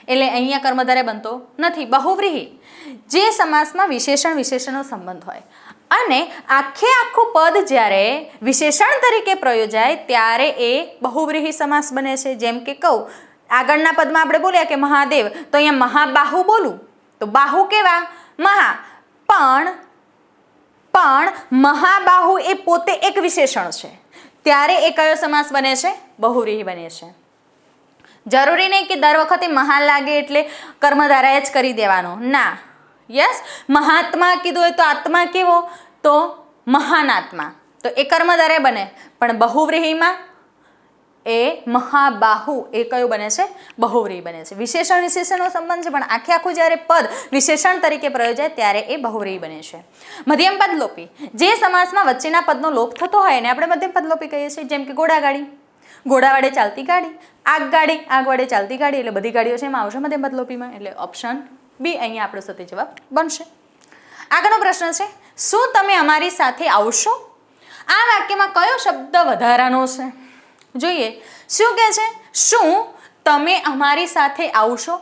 એટલે અહીંયા કર્મધારય બનતો નથી. બહુવ્રીહી, જે સમાસમાં વિશેષણ વિશેષણનો સંબંધ હોય અને આખે આખું પદ જ્યારે વિશેષણ તરીકે પ્રયોજાય ત્યારે એ બહુવ્રીહી સમાસ બને છે. જેમ કે કહું, આગળના પદમાં આપણે બોલ્યા કે મહાદેવ, તો અહીંયા મહાબાહુ બોલું તો બાહુ કેવા? મહા. પણ મહાબાહુ એ પોતે એક વિશેષણ છે, ત્યારે એ કયો સમાસ બને છે? બહુવ્રીહી બને છે. જરૂરી નહીં કે દર વખતે મહાન લાગે એટલે કર્મધારય જ કરી દેવાનો, ના. યસ, મહાત્મા કીધું હોય તો આત્મા કેવો? તો મહાન આત્મા, તો એ કર્મધારય બને. પણ બહુવ્રીહીમાં એ મહાબાહુ એ કયું બને છે? બહુવ્રીહી બને છે. વિશેષણ વિશેષણનો સંબંધ છે પણ આખે આખું જ્યારે પદ વિશેષણ તરીકે પ્રયોજાય ત્યારે એ બહુવ્રીહી બને છે. મધ્યમ પદ લોપી, જે સમાસમાં વચ્ચેના પદનો લોપ થતો હોય એને આપણે મધ્યમ પદ લોપી કહીએ છીએ. જેમ કે ઘોડાગાડી, ઘોડા વડે ચાલતી ગાડી. આગગાડી, આગ વડે ચાલતી ગાડી. એટલે બધી ગાડીઓ છે એમાં આવશે મધ્યમ પદ લોપીમાં. એટલે ઓપ્શન બી અહીંયા આપણો સત્ય જવાબ બનશે. આગળનો પ્રશ્ન છે, શું તમે અમારી સાથે આવશો? આ વાક્યમાં કયો શબ્દ વધારાનો છે? જોઈએ, શું કહે છે? શું તમે અમારી સાથે આવશો?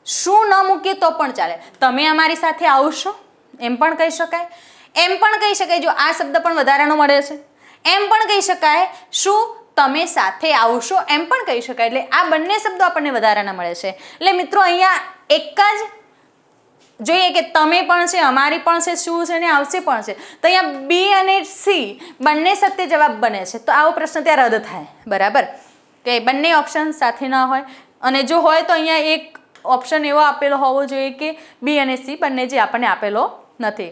શું ન મૂકીએ તો પણ ચાલે. તમે અમારી સાથે આવશો એમ પણ કહી શકાય. એમ પણ કહી શકાય, જો આ શબ્દ પણ વધારાનો મળે છે. એમ પણ કહી શકાય, શું તમે સાથે આવશો એમ પણ કહી શકાય. એટલે આ બંને શબ્દો આપણને વધારાના મળે છે. એટલે મિત્રો અહીંયા એક જ જોઈએ કે તમે પણ છે, અમારી પણ છે, શું છે ને આવશે પણ છે. તો અહીંયા બી અને સી બંને સત્ય જવાબ બને છે. તો આવો પ્રશ્ન ત્યાં રદ થાય. બરાબર, કે બંને ઓપ્શન સાથે ન હોય અને જો હોય તો અહીંયા એક ઓપ્શન એવો આપેલો હોવો જોઈએ કે બી અને સી બંને જે આપણને આપેલો નથી.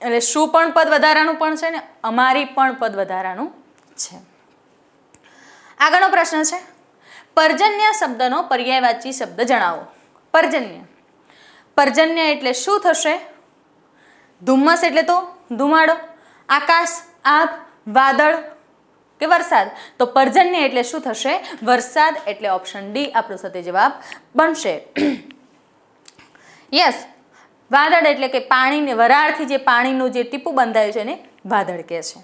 એટલે શું પણ પદ વધારાનું પણ છે ને અમારી પણ પદ વધારાનું છે. આગળનો પ્રશ્ન છે પર્જન્ય શબ્દનો પર્યાયવાચી શબ્દ જણાવો. પર્જન્ય એટલે શું થશે? ધુમ્મસ એટલે તો ધુમાડો, આકાશ, આભ, વાદળ કે વરસાદ. તો પર્જન્ય એટલે શું થશે? વરસાદ. એટલે ઓપ્શન ડી આપણો સત્ય જવાબ બનશે. યસ, વાદળ એટલે કે પાણીને વરાળથી જે પાણીનું જે ટીપું બંધાયું છે એને વાદળ કહે છે.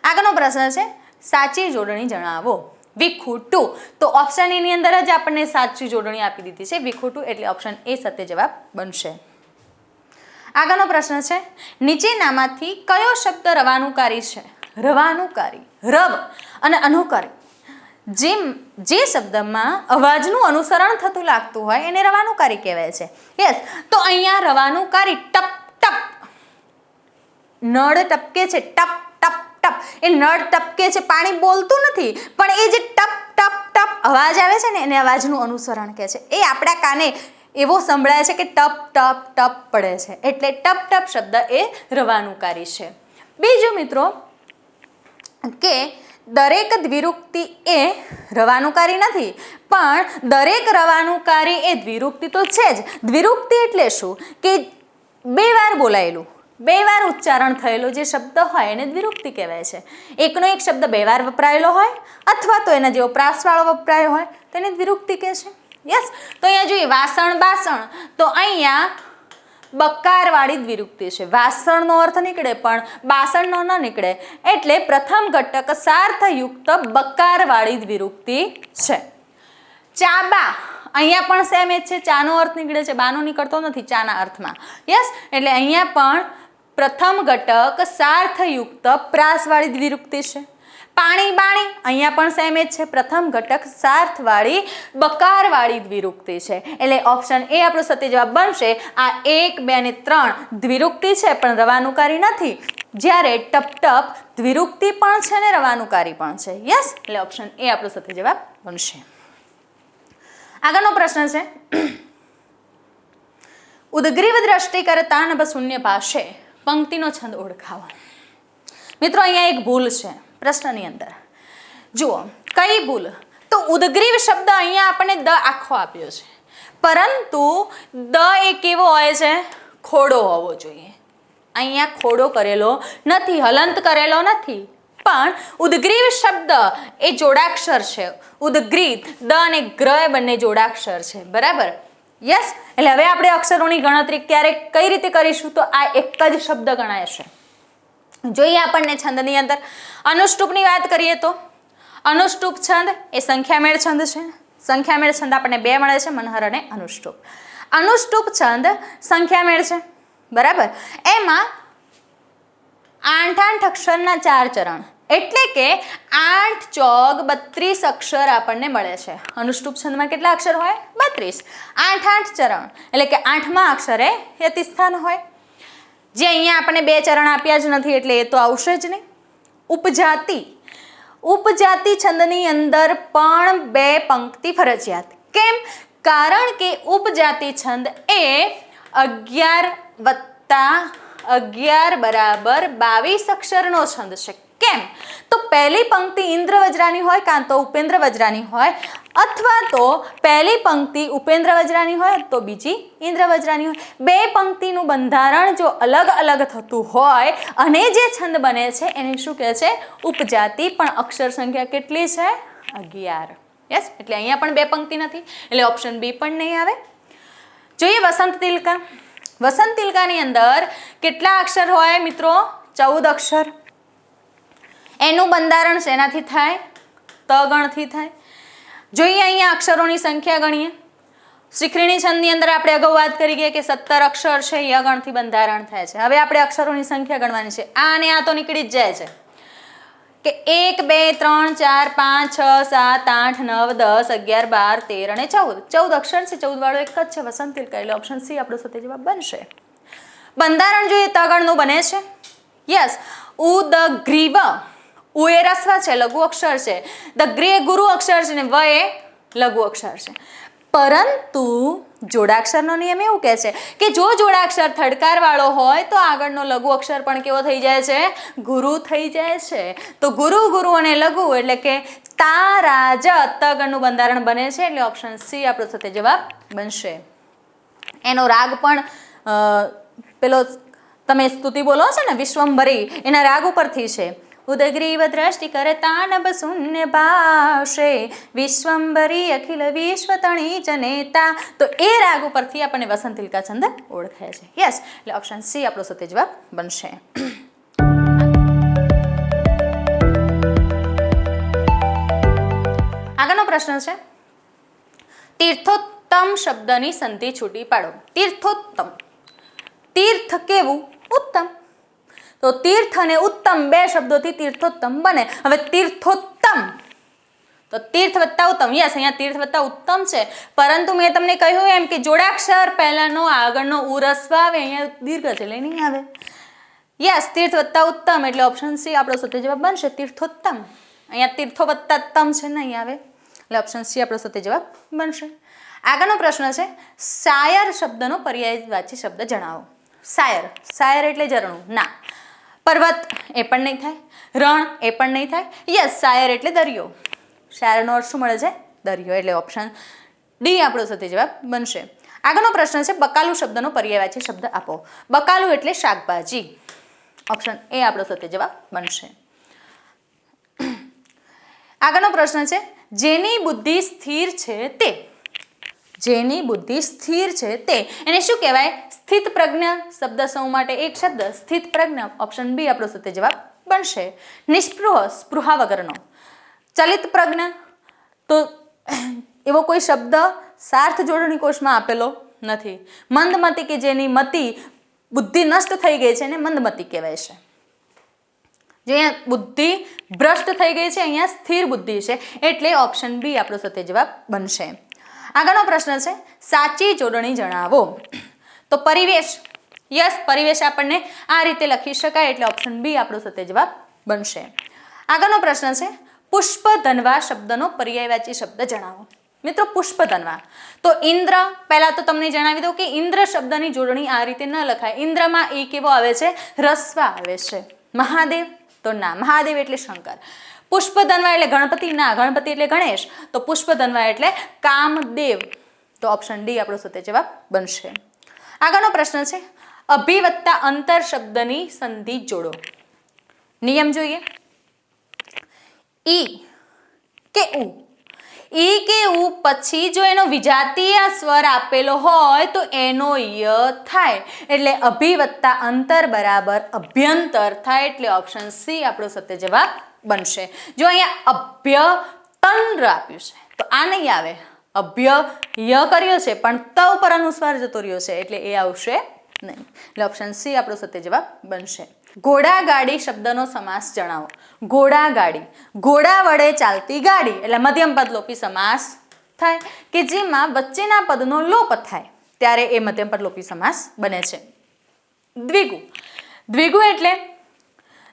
આગળનો પ્રશ્ન છે સાચી જોડણી જણાવો. વિખૂટું. તો ઓપ્શન એની અંદર જ આપણને સાચી જોડણી આપી દીધી છે વિખૂટું. એટલે ઓપ્શન એ સત્ય જવાબ બનશે. આગળનો પ્રશ્ન છે નીચેનામાંથી કયો શબ્દ રવાનુકારી છે? રવાનુકારી, રબ અને અનુકારી. જે શબ્દમાં અવાજનું અનુસરણ થતું લાગતું હોય એને રવાનુકારી કહેવાય છે. યસ, તો અહીંયા રવાનુકારી ટપ ટપ, નળ ટપકે છે, ટપ ટપ ટપ. એ નળ ટપકે છે, પાણી બોલતું નથી, પણ એ જે ટપ ટપ ટપ અવાજ આવે છે ને એને અવાજનું અનુસરણ કહે છે. એ આપણા કાને એવો સંભળાય છે કે ટપ ટપ ટપ પડે છે, એટલે ટપ ટપ શબ્દ એ રવાનુકારી છે. બીજું મિત્રો કે દરેક દ્વિરુક્તિ એ રવાનુકારી નથી, પણ દરેક રવાનુકારી એ દ્વિરુક્તિ તો છે જ. દ્વિરુક્તિ એટલે શું? કે બે વાર બોલાયેલું, બે વાર ઉચ્ચારણ થયેલો જે શબ્દ હોય એને દ્વિરુક્તિ કહેવાય છે. એકનો એક શબ્દ બે વાર વપરાયેલો હોય અથવા તો એના જેવો પ્રાસવાળો વપરાયો હોય તો એને દ્વિરુક્તિ કહે છે. યસ, તો અહીંયા જોઈએ વાસણ બાસણ, તો અહીંયા બકારવાળી દ્વિરુક્તિ છે. વાસણનો અર્થ નીકળે પણ બાસણનો ન નીકળે, એટલે પ્રથમ ઘટક સાર્થયુક્ત બકારવાળી દ્વિરુક્તિ છે. ચાબા, અહીંયા પણ સેમ જ છે. ચાનો અર્થ નીકળે છે, બાનો નીકળતો નથી ચાના અર્થમાં. યસ, એટલે અહીંયા પણ પ્રથમ ઘટક સાર્થયુક્ત પ્રાસવાળી દ્વિરુક્તિ છે. પાણી બાણી, અહીંયા પણ સેમ જ છે. પ્રથમ ઘટક સાર્થવાળી બકારવાળી દ્વિરુક્તિ છે. એટલે ઓપ્શન એ આપણો સત્ય જવાબ બનશે. આ 1, 2 અને 3 દ્વિરુક્તિ છે પણ રવાનુકારી નથી, જ્યારે ટપ ટપ દ્વિરુક્તિ પણ છે ને રવાનુકારી પણ છે. યસ, એટલે ઓપ્શન એ આપણો સત્ય જવાબ બનશે. આગળનો પ્રશ્ન છે ઉદ્ગ્રીવ દ્રષ્ટિ કરતા નભ શૂન્ય પાસે પંક્તિનો છંદ ઓળખાવો. મિત્રો અહીંયા એક ભૂલ છે પ્રશ્નની અંદર. જુઓ કઈ ભૂલ? તો ઉદ્ગ્રીવ શબ્દ અહીંયા આપણને દ આખો આપ્યો છે, પરંતુ દ એ કેવો હોય છે? ખોડો હોવો જોઈએ. અહીંયા ખોડો કરેલો નથી, હલંત કરેલો નથી, પણ ઉદ્ગ્રીવ શબ્દ એ જોડાક્ષર છે. ઉદ્ગ્રીવ, દ અને ગ્ર એ બંને જોડાક્ષર છે, બરાબર? યસ, એટલે હવે આપણે અક્ષરોની ગણતરી ક્યારે કઈ રીતે કરીશું? તો આ એક જ શબ્દ ગણાય છે. જોઈએ આપણને છંદની અંદર અનુષ્ટુપની વાત કરીએ તો અનુષ્ટુપ છંદ એ સંખ્યામેળ છંદ છે. સંખ્યામેળ છંદ આપણને બે મળે છે, મનહર અને અનુષ્ટુપ. અનુષ્ટુપ છંદ સંખ્યામેળ છે, બરાબર? એમાં 8 અક્ષરના 4 ચરણ, એટલે કે 8 ચોક 32 અક્ષર આપણને મળે છે. અનુષ્ટુપ છંદમાં કેટલા અક્ષર હોય? 32. 8 ચરણ, એટલે કે 8મા અક્ષરે યતિસ્થાન હોય. જે અહીંયા આપણને 2 ચરણ આપ્યા જ નથી, એટલે એ તો આવશે જ નહીં. ઉપજાતિ, ઉપજાતિ છંદની અંદર પણ 2 પંક્તિ ફરજિયાત. કેમ? કારણ કે ઉપજાતિ છંદ એ 11 + 11 = 22 અક્ષરનો છંદ છે. કેમ? તો પહેલી પંક્તિ ઇન્દ્ર વજ્રાની હોય કાં તો ઉપેન્દ્ર વજ્રાની હોય, અથવા તો પહેલી પંક્તિ ઉપેન્દ્ર વજ્રાની હોય તો બીજી ઇન્દ્ર વજ્રાની હોય. 2 પંક્તિનું બંધારણ જો અલગ અલગ થતું હોય અને જે છંદ બને છે એને શું કહે છે? ઉપજાતિ. પણ અક્ષર સંખ્યા કેટલી છે? 11. યસ, એટલે અહીંયા પણ 2 પંક્તિ નથી, એટલે ઓપ્શન બી પણ નહીં આવે. જોઈએ વસંત તિલકા. વસંત તિલકાની અંદર કેટલા અક્ષર હોય મિત્રો? 14 અક્ષર. એનું બંધારણ શેનાથી થાય? તગણથી થાય. જોઈએ અહીંયા અક્ષરોની સંખ્યા ગણીએ. શિખરીણી છંદની અંદર આપણે અગાઉ વાત કરી ગયા કે 17 અક્ષર છે, એ અગણથી બંધારણ થાય છે. હવે આપણે અક્ષરોની સંખ્યા ગણવાની છે. આ અને આ તો નીકળી જ જાય છે કે 1, 2, 3, 4, 5, 6, 7, 8, 9, 10, 11, 12, 13 અને 14. 14 અક્ષર છે, 14 વાળો એક જ છે વસંત તિલકા, એટલે ઓપ્શન સી આપણો સત્ય જવાબ બનશે. બંધારણ જોઈએ તગણનું બને છે. યસ, ઉદગ્રીવ. ઉ એ રસ્વ છે, લઘુ અક્ષર છે. દ ગ્રે ગુરુ અક્ષર છે ને વ એ લઘુ અક્ષર છે. પરંતુ જોડાક્ષરનો નિયમ એવું કહે છે કે જો જોડાક્ષર થડકાર વાળો હોય તો આગળનો લઘુ અક્ષર પણ કેવો થઈ જાય છે? ગુરુ થઈ જાય છે. તો ગુરુ ગુરુ અને લઘુ એટલે કે તા રા જ તગણનું બંધારણ બને છે એટલે ઓપ્શન સી આપણો સાથે જવાબ બનશે. એનો રાગ પણ પેલો તમે સ્તુતિ બોલો છો ને વિશ્વંભરી, એના રાગ ઉપરથી છે. ઉદગ્રીવ દ્રષ્ટિ કરે તાનબ શૂન્ય ભાષે વિશ્વંભરી અખિલ વિશ્વ તણી જનેતા. તો એ રાગ ઉપરથી આપણને વસંતિલકા છંદ ઓળખાય છે. યસ, એટલે ઓપ્શન સી આપણો સત્ય જવાબ બનશે. આગળનો પ્રશ્ન છે તીર્થોત્તમ શબ્દની સંધિ છૂટી પાડો. તીર્થોત્તમ, તીર્થ કેવું? ઉત્તમ. તો તીર્થ અને ઉત્તમ બે શબ્દોથી તીર્થોત્તમ બને. હવે તીર્થોત્તમ તો તીર્થ વત્તા ઉત્તમ. યસ, અહીંયા તીર્થ વત્તા ઉત્તમ છે, પરંતુ મેં તમને કહ્યું એમ કે જોડાક્ષર પહેલાનો આગળનો ઉરસ્વ આવે, અહીંયા દીર્ઘ છે એટલે નહીં આવે. યસ, તીર્થ વત્તા ઉત્તમ એટલે ઓપ્શન સી આપણો સત્ય જવાબ બનશે. તીર્થોત્તમ, અહીંયા તીર્થો વત્તા તમ છે નહીં આવે એટલે ઓપ્શન સી આપણો સત્ય જવાબ બનશે. આગળનો પ્રશ્ન છે શાયર શબ્દનો પર્યાયવાચી શબ્દ જણાવો. શાયર, શાયર એટલે ઝરણું ના. પર્વત એ પણ નહીં થાય, રણ એ પણ નહીં થાય. યસ, શાયર એટલે દરિયો. શાયરનો અર્થ શું મળે છે? દરિયો, એટલે ઓપ્શન ડી આપણો સત્ય જવાબ બનશે. આગળનો પ્રશ્ન છે બકાલું શબ્દનો પર્યાયવાચી શબ્દ આપો. બકાલું એટલે શાકભાજી. ઓપ્શન એ આપણો સત્ય જવાબ બનશે. આગળનો પ્રશ્ન છે જેની બુદ્ધિ સ્થિર છે તે. જેની બુદ્ધિ સ્થિર છે તે એને શું કહેવાય? સ્થિત પ્રજ્ઞ. શબ્દ સમૂહ માટે એક શબ્દ સ્થિત પ્રજ્ઞ. ઓપ્શન બી આપણો સત્ય જવાબ બનશે. નિષ્પૃહ, સ્પૃહા વગરનો. ચલિત પ્રજ્ઞ તો એવો કોઈ શબ્દ સાર્થ જોડણી કોષમાં આપેલો નથી. મંદમતી કે જેની મતિ બુદ્ધિ નષ્ટ થઈ ગઈ છે એને મંદમતી કહેવાય છે. જે અહીંયા બુદ્ધિ ભ્રષ્ટ થઈ ગઈ છે અહીંયા સ્થિર બુદ્ધિ છે એટલે ઓપ્શન બી આપણો સત્ય જવાબ બનશે. આગળનો પ્રશ્ન છે સાચી જોડણી જણાવો. તો પરિવેશ, યસ, પરિવેશ આપણને આ રીતે લખી શકાય એટલે ઓપ્શન બી આપણો સત્ય જવાબ બનશે. આગળનો પ્રશ્ન છે પુષ્પધનવા શબ્દનો પર્યાયવાચી શબ્દ જણાવો. મિત્રો પુષ્પધનવા તો ઇન્દ્ર, પહેલા તો તમને જણાવી દઉં કે ઇન્દ્ર શબ્દની જોડણી આ રીતે ન લખાય. ઇન્દ્રમાં એ કેવો આવે છે? રસ્વ આવે છે. મહાદેવ તો ના, મહાદેવ એટલે શંકર. પુષ્પધનવા એટલે ગણપતિ ના, ગણપતિ એટલે ગણેશ. તો પુષ્પધનવા એટલે કામદેવ. તો ઓપ્શન ડી આપણો સત્ય જવાબ બનશે. આગળનો પ્રશ્ન છે અભિ વત્તા અંતર શબ્દની સંધિ જોડો. નિયમ જોઈએ. ઈ કે ઉ, ઈ કે ઉ પછી જો એનો વિજાતીય સ્વર આપેલો હોય તો એનો ય થાય એટલે અભિ વત્તા અંતર બરાબર અભ્યંતર થાય એટલે ઓપ્શન સી આપણો સત્ય જવાબ બનશે. જો અહીંયા અભ્ય તંત્ર આપ્યું છે તો આ નહીં આવે. અભ્ય ય કર્યો છે પણ ત ઉપર અનુસ્વાર જતો રહ્યો છે એટલે એ આવશે નહીં. એટલે ઓપ્શન સી આપણો સત્ય જવાબ બનશે. ઘોડા ગાડી શબ્દનો સમાસ જણાવો. ઘોડા ગાડી, ઘોડા વડે ચાલતી ગાડી એટલે મધ્યમ પદ લોપી સમાસ થાય કે જેમાં વચ્ચેના પદનો લોપ થાય ત્યારે એ મધ્યમ પદ લોપી સમાસ બને છે. દ્વિગુ, દ્વિગુ એટલે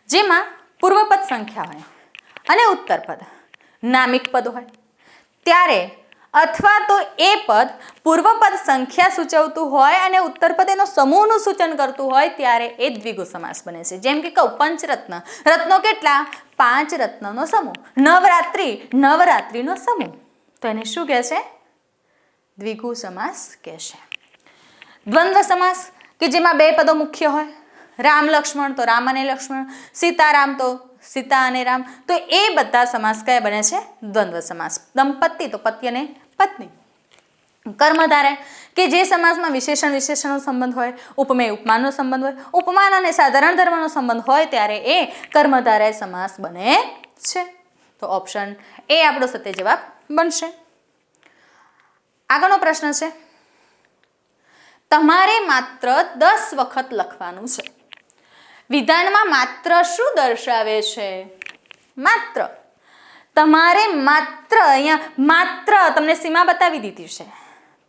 જેમાં પૂર્વપદ સંખ્યા હોય અને ઉત્તર પદ નામિક પદ હોય ત્યારે અથવા તો એ પદ પૂર્વપદ સંખ્યા સૂચવતું હોય અને ઉત્તર પદ એનો સમૂહનું સૂચન કરતું હોય ત્યારે એ દ્વિગુ સમાસ બને છે. જેમ કે કહું પંચરત્ન, રત્નો કેટલા? 5 રત્નનો સમૂહ. નવરાત્રિ, નવરાત્રિનો સમૂહ. તો એને શું કહે છે? દ્વિગુ સમાસ કહે છે. દ્વંદ્વ સમાસ કે જેમાં બે પદો મુખ્ય હોય. રામ લક્ષ્મણ તો રામ અને લક્ષ્મણ, સીતારામ તો સીતા અને રામ. તો એ બધા સમાસ કયા બને છે? દ્વંદ્વ સમાસ. દંપતી તો પતિ અને પત્ની. કર્મધારય કે જે સમાસમાં વિશેષણ વિશેષણનો સંબંધ હોય, ઉપમેય ઉપમાનનો સંબંધ હોય, ઉપમાન અને સાધારણ ધર્મનો સંબંધ હોય ત્યારે એ કર્મધારય સમાસ બને છે. તો ઓપ્શન એ આપણો સત્ય જવાબ બનશે. આગળનો પ્રશ્ન છે તમારે માત્ર 10 વખત લખવાનું છે. વિધાનમાં માત્ર શું દર્શાવે છે? માત્ર. તમારે માત્ર, અહીંયા માત્ર તમને સીમા બતાવી દીધી છે.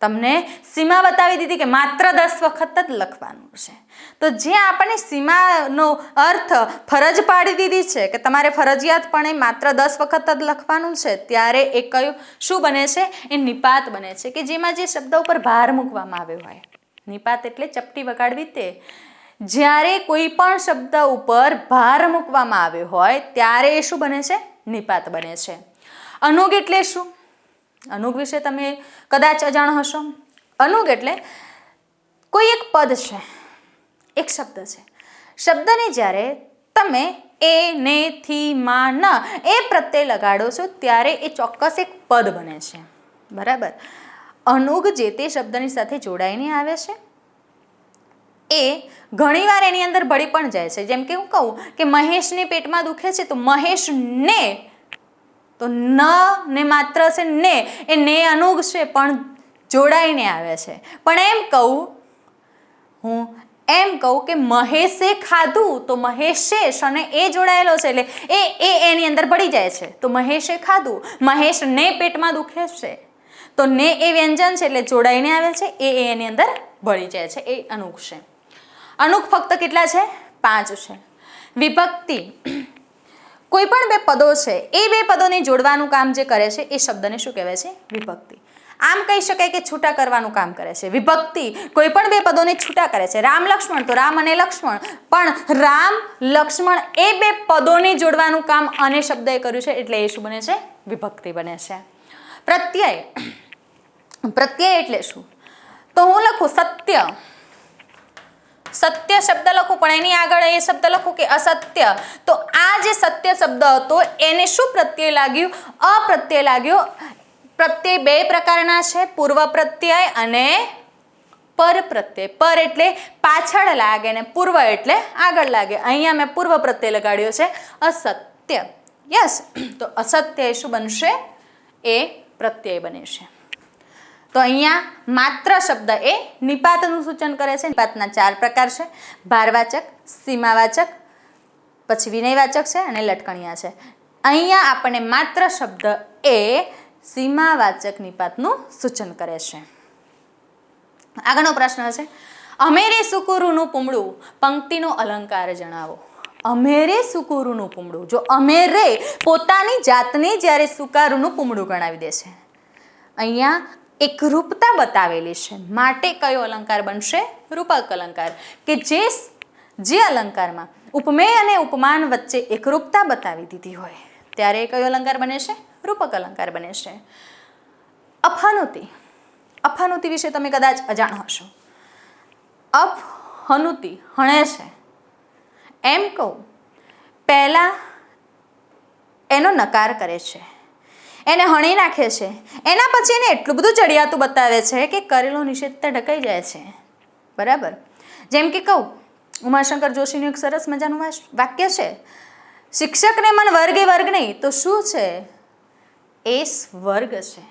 તમને સીમા બતાવી દીધી કે માત્ર 10 વખત જ લખવાનું છે. તો જે આપણને સીમાનો અર્થ ફરજ પાડી દીધી છે કે તમારે ફરજિયાતપણે માત્ર 10 વખત જ લખવાનું છે, ત્યારે એ કયું શું બને છે? એ નિપાત બને છે, કે જેમાં જે શબ્દ ઉપર ભાર મૂકવામાં આવ્યો હોય. નિપાત એટલે ચપટી વગાડવી તે. જ્યારે કોઈ પણ શબ્દ ઉપર ભાર મૂકવામાં આવ્યો હોય ત્યારે એ શું બને છે? નિપાત બને છે. અનુગ એટલે શું? અનુગ વિશે તમે કદાચ અજાણ હશો. અનુગ એટલે કોઈ એક પદ છે, એક શબ્દ છે. શબ્દને જ્યારે તમે એ, ને, થી, માં, ન એ પ્રત્યય લગાડો છો ત્યારે એ ચોક્કસ એક પદ બને છે. બરાબર. અનુગ જે તે શબ્દની સાથે જોડાઈને આવે છે એ ઘણીવાર એની અંદર ભળી પણ જાય છે. જેમ કે હું કહું કે મહેશને પેટમાં દુખે છે, તો મહેશ ને, તો ન ને માત્ર છે ને, એ ને અનુગ છે પણ જોડાઈને આવે છે. પણ હું એમ કહું કે મહેશે ખાધું, તો મહેશેશ અને એ જોડાયેલો છે એટલે એની અંદર ભળી જાય છે. તો મહેશે ખાધું, મહેશ ને પેટમાં દુખે છે, તો ને એ વ્યંજન છે એટલે જોડાઈને આવે છે, એની અંદર ભળી જાય છે. એ અનુગ છે. અનુગ ફક્ત કેટલા છે? 5 છે. વિભક્તિ કોઈ પણ 2 પદો છે, એ 2 પદોને જોડવાનું કામ જે કરે છે એ શબ્દને શું કહેવાય છે? વિભક્તિ. આમ કહી શકાય કે છૂટા કરવાનું કામ કરે છે. વિભક્તિ કોઈ પણ 2 પદોને છૂટા કરે છે. રામ લક્ષ્મણ, તો રામ અને લક્ષ્મણ, પણ રામ લક્ષ્મણ એ 2 પદોને જોડવાનું કામ અને શબ્દએ કર્યું છે એટલે એ શું બને છે? વિભક્તિ બને છે. પ્રત્યય. પ્રત્યય એટલે શું? તો હું લખું સત્ય, સત્ય શબ્દ લખું પણ એની આગળ એ શબ્દ લખું કે અસત્ય, તો આ જે સત્ય શબ્દ હતો એને શું પ્રત્યય લાગ્યું? અપ્રત્યય લાગ્યો. પ્રત્યય 2 પ્રકારના છે, પૂર્વ પ્રત્યય અને પર પ્રત્યય. પર એટલે પાછળ લાગે ને પૂર્વ એટલે આગળ લાગે. અહીંયા મેં પૂર્વ પ્રત્યય લગાડ્યો છે અસત્ય. યસ. તો અસત્ય શું બનશે? એ પ્રત્યય બને છે. તો અહીંયા માત્ર શબ્દ એ નિપાતનું સૂચન કરે છે. નિપાતના 4 પ્રકાર છે: ભારવાચક, સીમાવાચક, પછી વિનયવાચક છે અને લટકણિયા છે. અહીંયા આપણને માત્ર શબ્દ એ સીમાવાચક નિપાતનું સૂચન કરે છે. આગળનો પ્રશ્ન છે, અમેરે સુકુરુનું પૂમડું પંક્તિનો અલંકાર જણાવો. અમેરે સુકુરુનું પૂમડું. જો અમેરે પોતાની જાતને જ્યારે સુકારુનું પૂમડું ગણાવી દે છે, અહીંયા એકરૂપતા બતાવેલી છે, માટે કયો અલંકાર બનશે? રૂપક અલંકાર. કે જે અલંકારમાં ઉપમેય અને ઉપમાન વચ્ચે એકરૂપતા બતાવી દીધી હોય ત્યારે કયો અલંકાર બને છે? રૂપક અલંકાર બને છે. અપહનુતિ. અપહનુતિ વિશે તમે કદાચ અજાણ હશો. અપહનુતિ હણે છે એમ કહું, પહેલા એનો નકાર કરે છે, એને હણી નાખે છે, એના પછી એને એટલું બધું ચડિયાતું બતાવે છે કે કરેલો નિષેધ ઢકાઈ જાય છે. બરાબર. જેમ કે કહું, ઉમાશંકર જોશીનું એક સરસ મજાનું વાક્ય છે, શિક્ષકને મન વર્ગે વર્ગ નહીં, તો શું છે? એ સ્વર્ગ છે.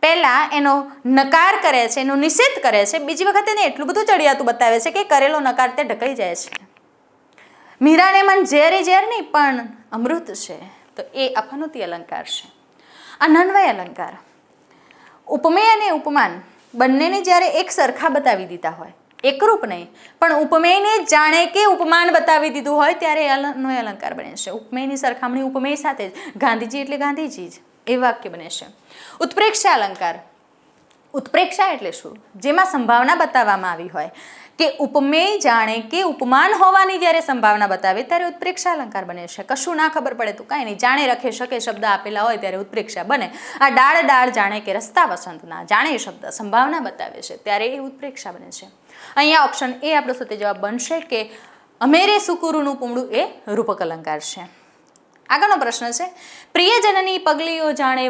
પહેલા એનો નકાર કરે છે, એનો નિષેધ કરે છે, બીજી વખત એને એટલું બધું ચડિયાતું બતાવે છે કે કરેલો નકાર તે ઢકાઈ જાય છે. મીરાને મન ઝેર એ ઝેર નહીં પણ અમૃત છે, તો એ અપહનુતિ અલંકાર છે. અનન્વય અલંકાર. ઉપમેય અને ઉપમાન બંનેને જ્યારે એક સરખા બતાવી દીધા હોય, એકરૂપ નહીં પણ ઉપમેયને જાણે કે ઉપમાન બતાવી દીધું હોય ત્યારે અન્વય અલંકાર બને છે. ઉપમેયની સરખામણી ઉપમેય સાથે જ, ગાંધીજી એટલે ગાંધીજી જ, એ વાક્ય બને છે. ઉત્પ્રેક્ષા અલંકાર. ઉત્પ્રેક્ષા એટલે શું? જેમાં સંભાવના બતાવવામાં આવી હોય, કે ઉપમેય જાણે કે ઉપમાન હોવાની જ્યારે સંભાવના બતાવે ત્યારે ઉત્પ્રેક્ષા અલંકાર બને છે. કશું ના ખબર પડે તો કાંઈ નહીં, જાણે રખે શકે શબ્દ આપેલા હોય ત્યારે ઉત્પ્રેક્ષા બને. આ ડાળ ડાળ જાણે કે રસ્તા વસંતના, જાણે શબ્દ સંભાવના બતાવે છે ત્યારે એ ઉત્પ્રેક્ષા બને છે. અહીંયા ઓપ્શન એ આપણો સત્ય જવાબ બનશે કે અમેરે સુકુરુનું પૂમડું એ રૂપક અલંકાર છે. આગળનો પ્રશ્ન છે, પ્રિયજનની પગલીઓ જાણે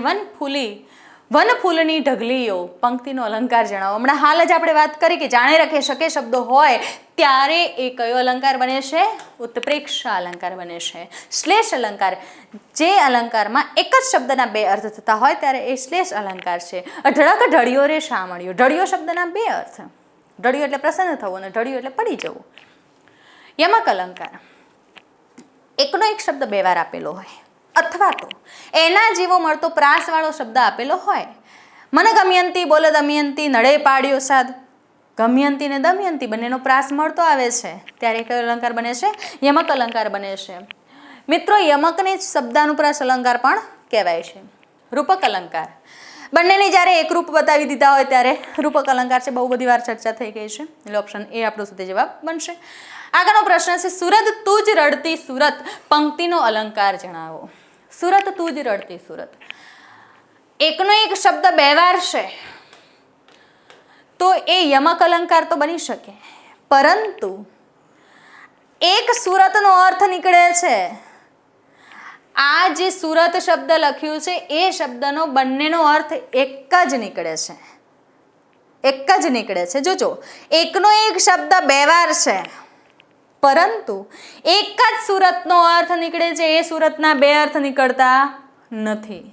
વનફૂલની ઢગલીઓ પંક્તિનો અલંકાર જણાવો. હમણાં હાલ જ આપણે વાત કરી કે જાણે રખે શકે શબ્દો હોય ત્યારે એ કયો અલંકાર બને છે? ઉત્પ્રેક્ષા અલંકાર બને છે. શ્લેષ અલંકાર. જે અલંકારમાં એક જ શબ્દના 2 અર્થ થતા હોય ત્યારે એ શ્લેષ અલંકાર છે. અઢળક ઢળિયો રે શામળિયો. ઢળિયો શબ્દના 2 અર્થ. ઢળિયો એટલે પ્રસન્ન થવું અને ઢળિયો એટલે પડી જવું. યમક અલંકાર. એકનો એક શબ્દ 2 વાર આપેલો હોય અથવા તો એના જેવો મળતો પ્રાસવાળો શબ્દ આપેલો હોય, મને ગમયંતી બોલે દમયંતી નડે પાડ્યો સાદ. ગમયંતી ને દમયંતી બંનેનો પ્રાસ મળતો આવે છે ત્યારે કયો અલંકાર બને છે? યમક અલંકાર બને છે. મિત્રો, યમકને જ શબ્દાનુપ્રાસ અલંકાર પણ કહેવાય છે. રૂપક અલંકાર, બંનેને જ્યારે એકરૂપ બતાવી દીધા હોય ત્યારે રૂપક અલંકાર છે. બહુ બધી વાર ચર્ચા થઈ ગઈ છે, એટલે ઓપ્શન એ આપણો સુધી જવાબ બનશે. આગળનો પ્રશ્ન છે, સુરત તું જ રડતી સુરત પંક્તિનો અલંકાર જણાવો. સુરત તું જ રડતી સુરત, એકનો એક શબ્દ બે વાર છે તો એ યમક અલંકાર તો બની શકે, પરંતુ એક સુરતનો અર્થ નીકળે છે. આ જે સુરત શબ્દ લખ્યું છે એ શબ્દનો બંનેનો અર્થ એક જ નીકળે છે, એક જ નીકળે છે. જોજો, એકનો એક શબ્દ બે વાર છે, પરંતુ એક જ સુરતનો અર્થ નીકળે છે. એ સુરતના બે અર્થ નીકળતા નથી.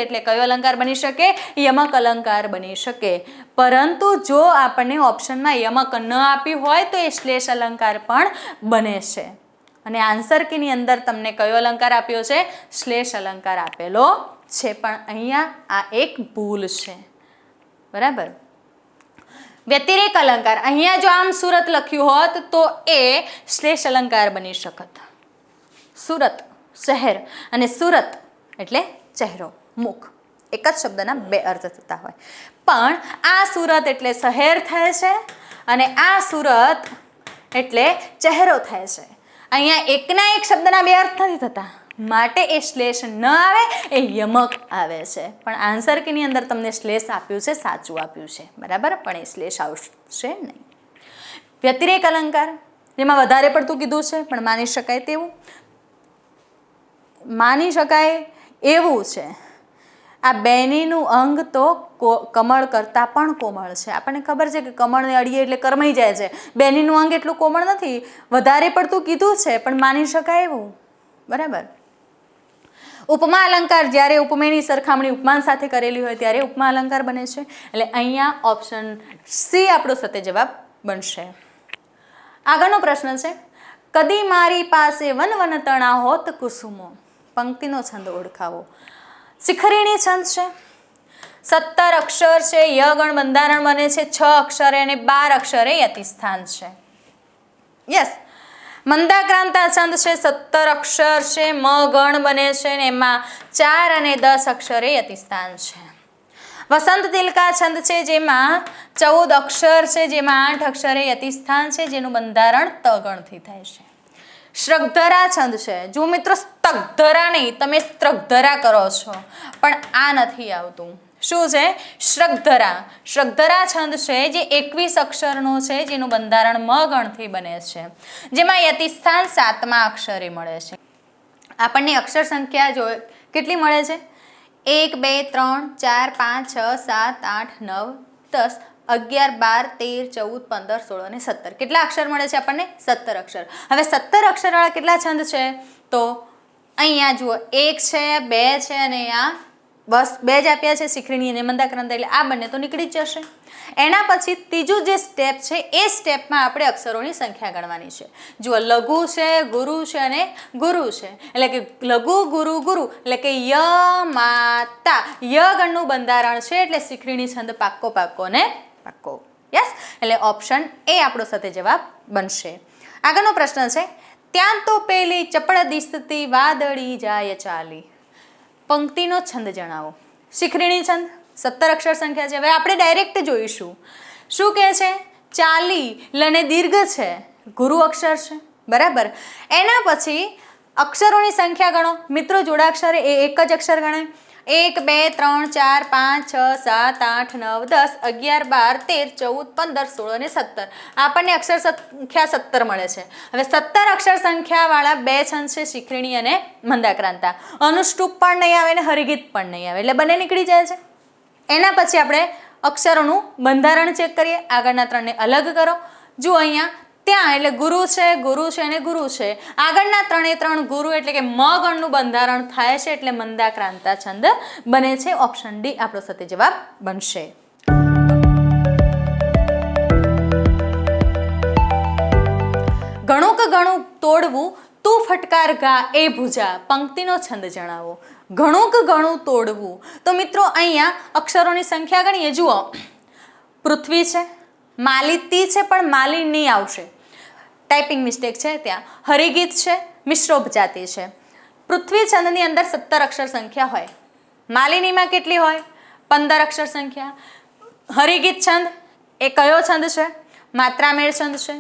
એટલે કયો અલંકાર બની શકે? યમક અલંકાર બની શકે. પરંતુ જો આપણને ઓપ્શનમાં યમક ન આપ્યું હોય તો એ શ્લેષ અલંકાર પણ બને છે. અને આન્સર કીની અંદર તમને કયો અલંકાર આપ્યો છે? શ્લેષ અલંકાર આપેલો છે. પણ અહીંયા આ એક ભૂલ છે, બરાબર. વ્યતિરેક અલંકાર, અહીંયા જો આમ સુરત લખ્યું હોત તો એ શ્લેષ અલંકાર બની શકત. સુરત શહેર અને સુરત એટલે ચહેરો, મુખ, એક જ શબ્દના બે અર્થ થતા હોય. પણ આ સુરત એટલે શહેર થાય છે અને આ સુરત એટલે ચહેરો થાય છે. અહીંયા એકના એક શબ્દના બે અર્થ નથી થતા, માટે એ શ્લેષ ન આવે, એ યમક આવે છે. પણ આન્સર કીની અંદર તમને શ્લેષ આપ્યું છે, સાચું આપ્યું છે, બરાબર. પણ એ શ્લેષ આવશે નહીં. વ્યતિરેક અલંકાર, જેમાં વધારે પડતું કીધું છે પણ માની શકાય તેવું, માની શકાય એવું છે. આ બેનીનું અંગ તો કમળ કરતાં પણ કોમળ છે. આપણને ખબર છે કે કમળને અડીએ એટલે કરમાઈ જાય છે. બેનીનું અંગ એટલું કોમળ નથી. વધારે પડતું કીધું છે પણ માની શકાય એવું, બરાબર. ઉપમા અલંકાર, જ્યારે ઉપમેયની સરખામણી ઉપમાન સાથે કરેલી હોય ત્યારે ઉપમા અલંકાર બને છે. એટલે અહીંયા ઓપ્શન સી આપણો સત્ય જવાબ બનશે. આગળનો પ્રશ્ન છે, કદી મારી પાસે વન વન તણા હોત કુસુમો પંક્તિનો છંદ ઓળખાવો. શિખરીણી છંદ છે, 17 અક્ષર છે, ય ગણ બંધારણ બને છે, 6 અક્ષરે અને 12 અક્ષરે યતિસ્થાન છે. યસ, મંદાક્રાંતા છંદ છે, 17 અક્ષર છે, મ ગણ બને છે ને એમાં 4 અને 10 અક્ષરે યતિસ્થાન છે. વસંત તિલકા છંદ છે, જેમાં 14 અક્ષર છે, જેમાં 8 અક્ષરે યતિસ્થાન છે, જેનું બંધારણ ત ગણથી થાય છે. શ્રગધરા છંદ છે. જો મિત્રો, સ્તગધરા નહીં, તમે સ્ત્રગધરા કરો છો, પણ આ નથી આવતું. શું છે? શ્રગધરા. શ્રગધરા છંદ છે જે 21 અક્ષરનો છે, જેનું બંધારણ મ ગણથી બને છે, જેમાં યતિસ્થાન 7મા અક્ષરે મળે છે. આપણને અક્ષર સંખ્યા જો કેટલી મળે છે? 1 2 3 4 5 6 7 8 9 10 11 12 13 14 15 16 અને 17. કેટલા અક્ષર મળે છે આપણને? 17 અક્ષર. હવે 17 અક્ષરવાળા કેટલા છંદ છે? તો અહીંયા જુઓ, 1 છે, 2 છે અને અહીંયા બસ 2 જ આપ્યા છે, શિખરીણી અને મંદાક્રાંતા, એટલે આ બંને તો નીકળી જ જશે. એના પછી ત્રીજું જે સ્ટેપ છે એ સ્ટેપમાં આપણે અક્ષરોની સંખ્યા ગણવાની છે. જુઓ, લઘુ છે, ગુરુ છે અને ગુરુ છે. એટલે કે લઘુ ગુરુ ગુરુ એટલે કે ય માતા, ય ગણનું બંધારણ છે, એટલે શિખરીણી છંદ પાક્કો પાક્કો ને પાક્કો. યસ, એટલે ઓપ્શન એ આપણો સાથે જવાબ બનશે. આગળનો પ્રશ્ન છે, ત્યાં તો પેલી ચપળ દિસતી વાદળી જાય ચાલી પંક્તિનો છંદ જણાવો. શિખરીણી છંદ, 17 અક્ષર સંખ્યા છે. હવે આપણે ડાયરેક્ટ જોઈશું. શું કહે છે? ચાલી, લને દીર્ઘ છે, ગુરુ અક્ષર છે, બરાબર. એના પછી અક્ષરોની સંખ્યા ગણો. મિત્રો, જોડાક્ષર એ એક જ અક્ષર ગણાય. 1 2 3 4 5 6 7 8 9 10 11 12 13 14 15 16 અને 17. આપણને અક્ષર સંખ્યા 17 મળે છે. હવે 17 અક્ષર સંખ્યાવાળા બે છંદ છે, શિખરીણી અને મંદાક્રાંતા. અનુષ્ટુપ પણ નહીં આવે અને હરિગીત પણ નહીં આવે, એટલે બંને નીકળી જાય છે. એના પછી આપણે અક્ષરોનું બંધારણ ચેક કરીએ. આગળના ત્રણને અલગ કરો. જુઓ, અહીંયા ત્યાં એટલે ગુરુ છે, ગુરુ છે અને ગુરુ છે. આગળના 3 ગુરુ એટલે કે મ ગણનું બંધારણ થાય છે, એટલે મંદાક્રાંતા છંદ બને છે. ઓપ્શન ડી આપણો સત્ય જવાબ બનશે. ઘણું કે ઘણું તોડવું તું ફટકાર ગા એ ભુજા પંક્તિનો છંદ જણાવો. ઘણું કે ઘણું તોડવું. તો મિત્રો અહીંયા અક્ષરોની સંખ્યા ગણીએ. જુઓ, પૃથ્વી છે, માલિતી છે પણ માલી નહીં આવશે, ટાઈપિંગ મિસ્ટેક છે ત્યાં. હરિગીત છે, મિશ્રોપજાતિ છે. પૃથ્વી છંદની અંદર 17 અક્ષર સંખ્યા હોય. માલિનીમાં કેટલી હોય? 15 અક્ષર સંખ્યા. હરિગીત છંદ એ કયો છંદ છે? માત્રામેળ છંદ છે.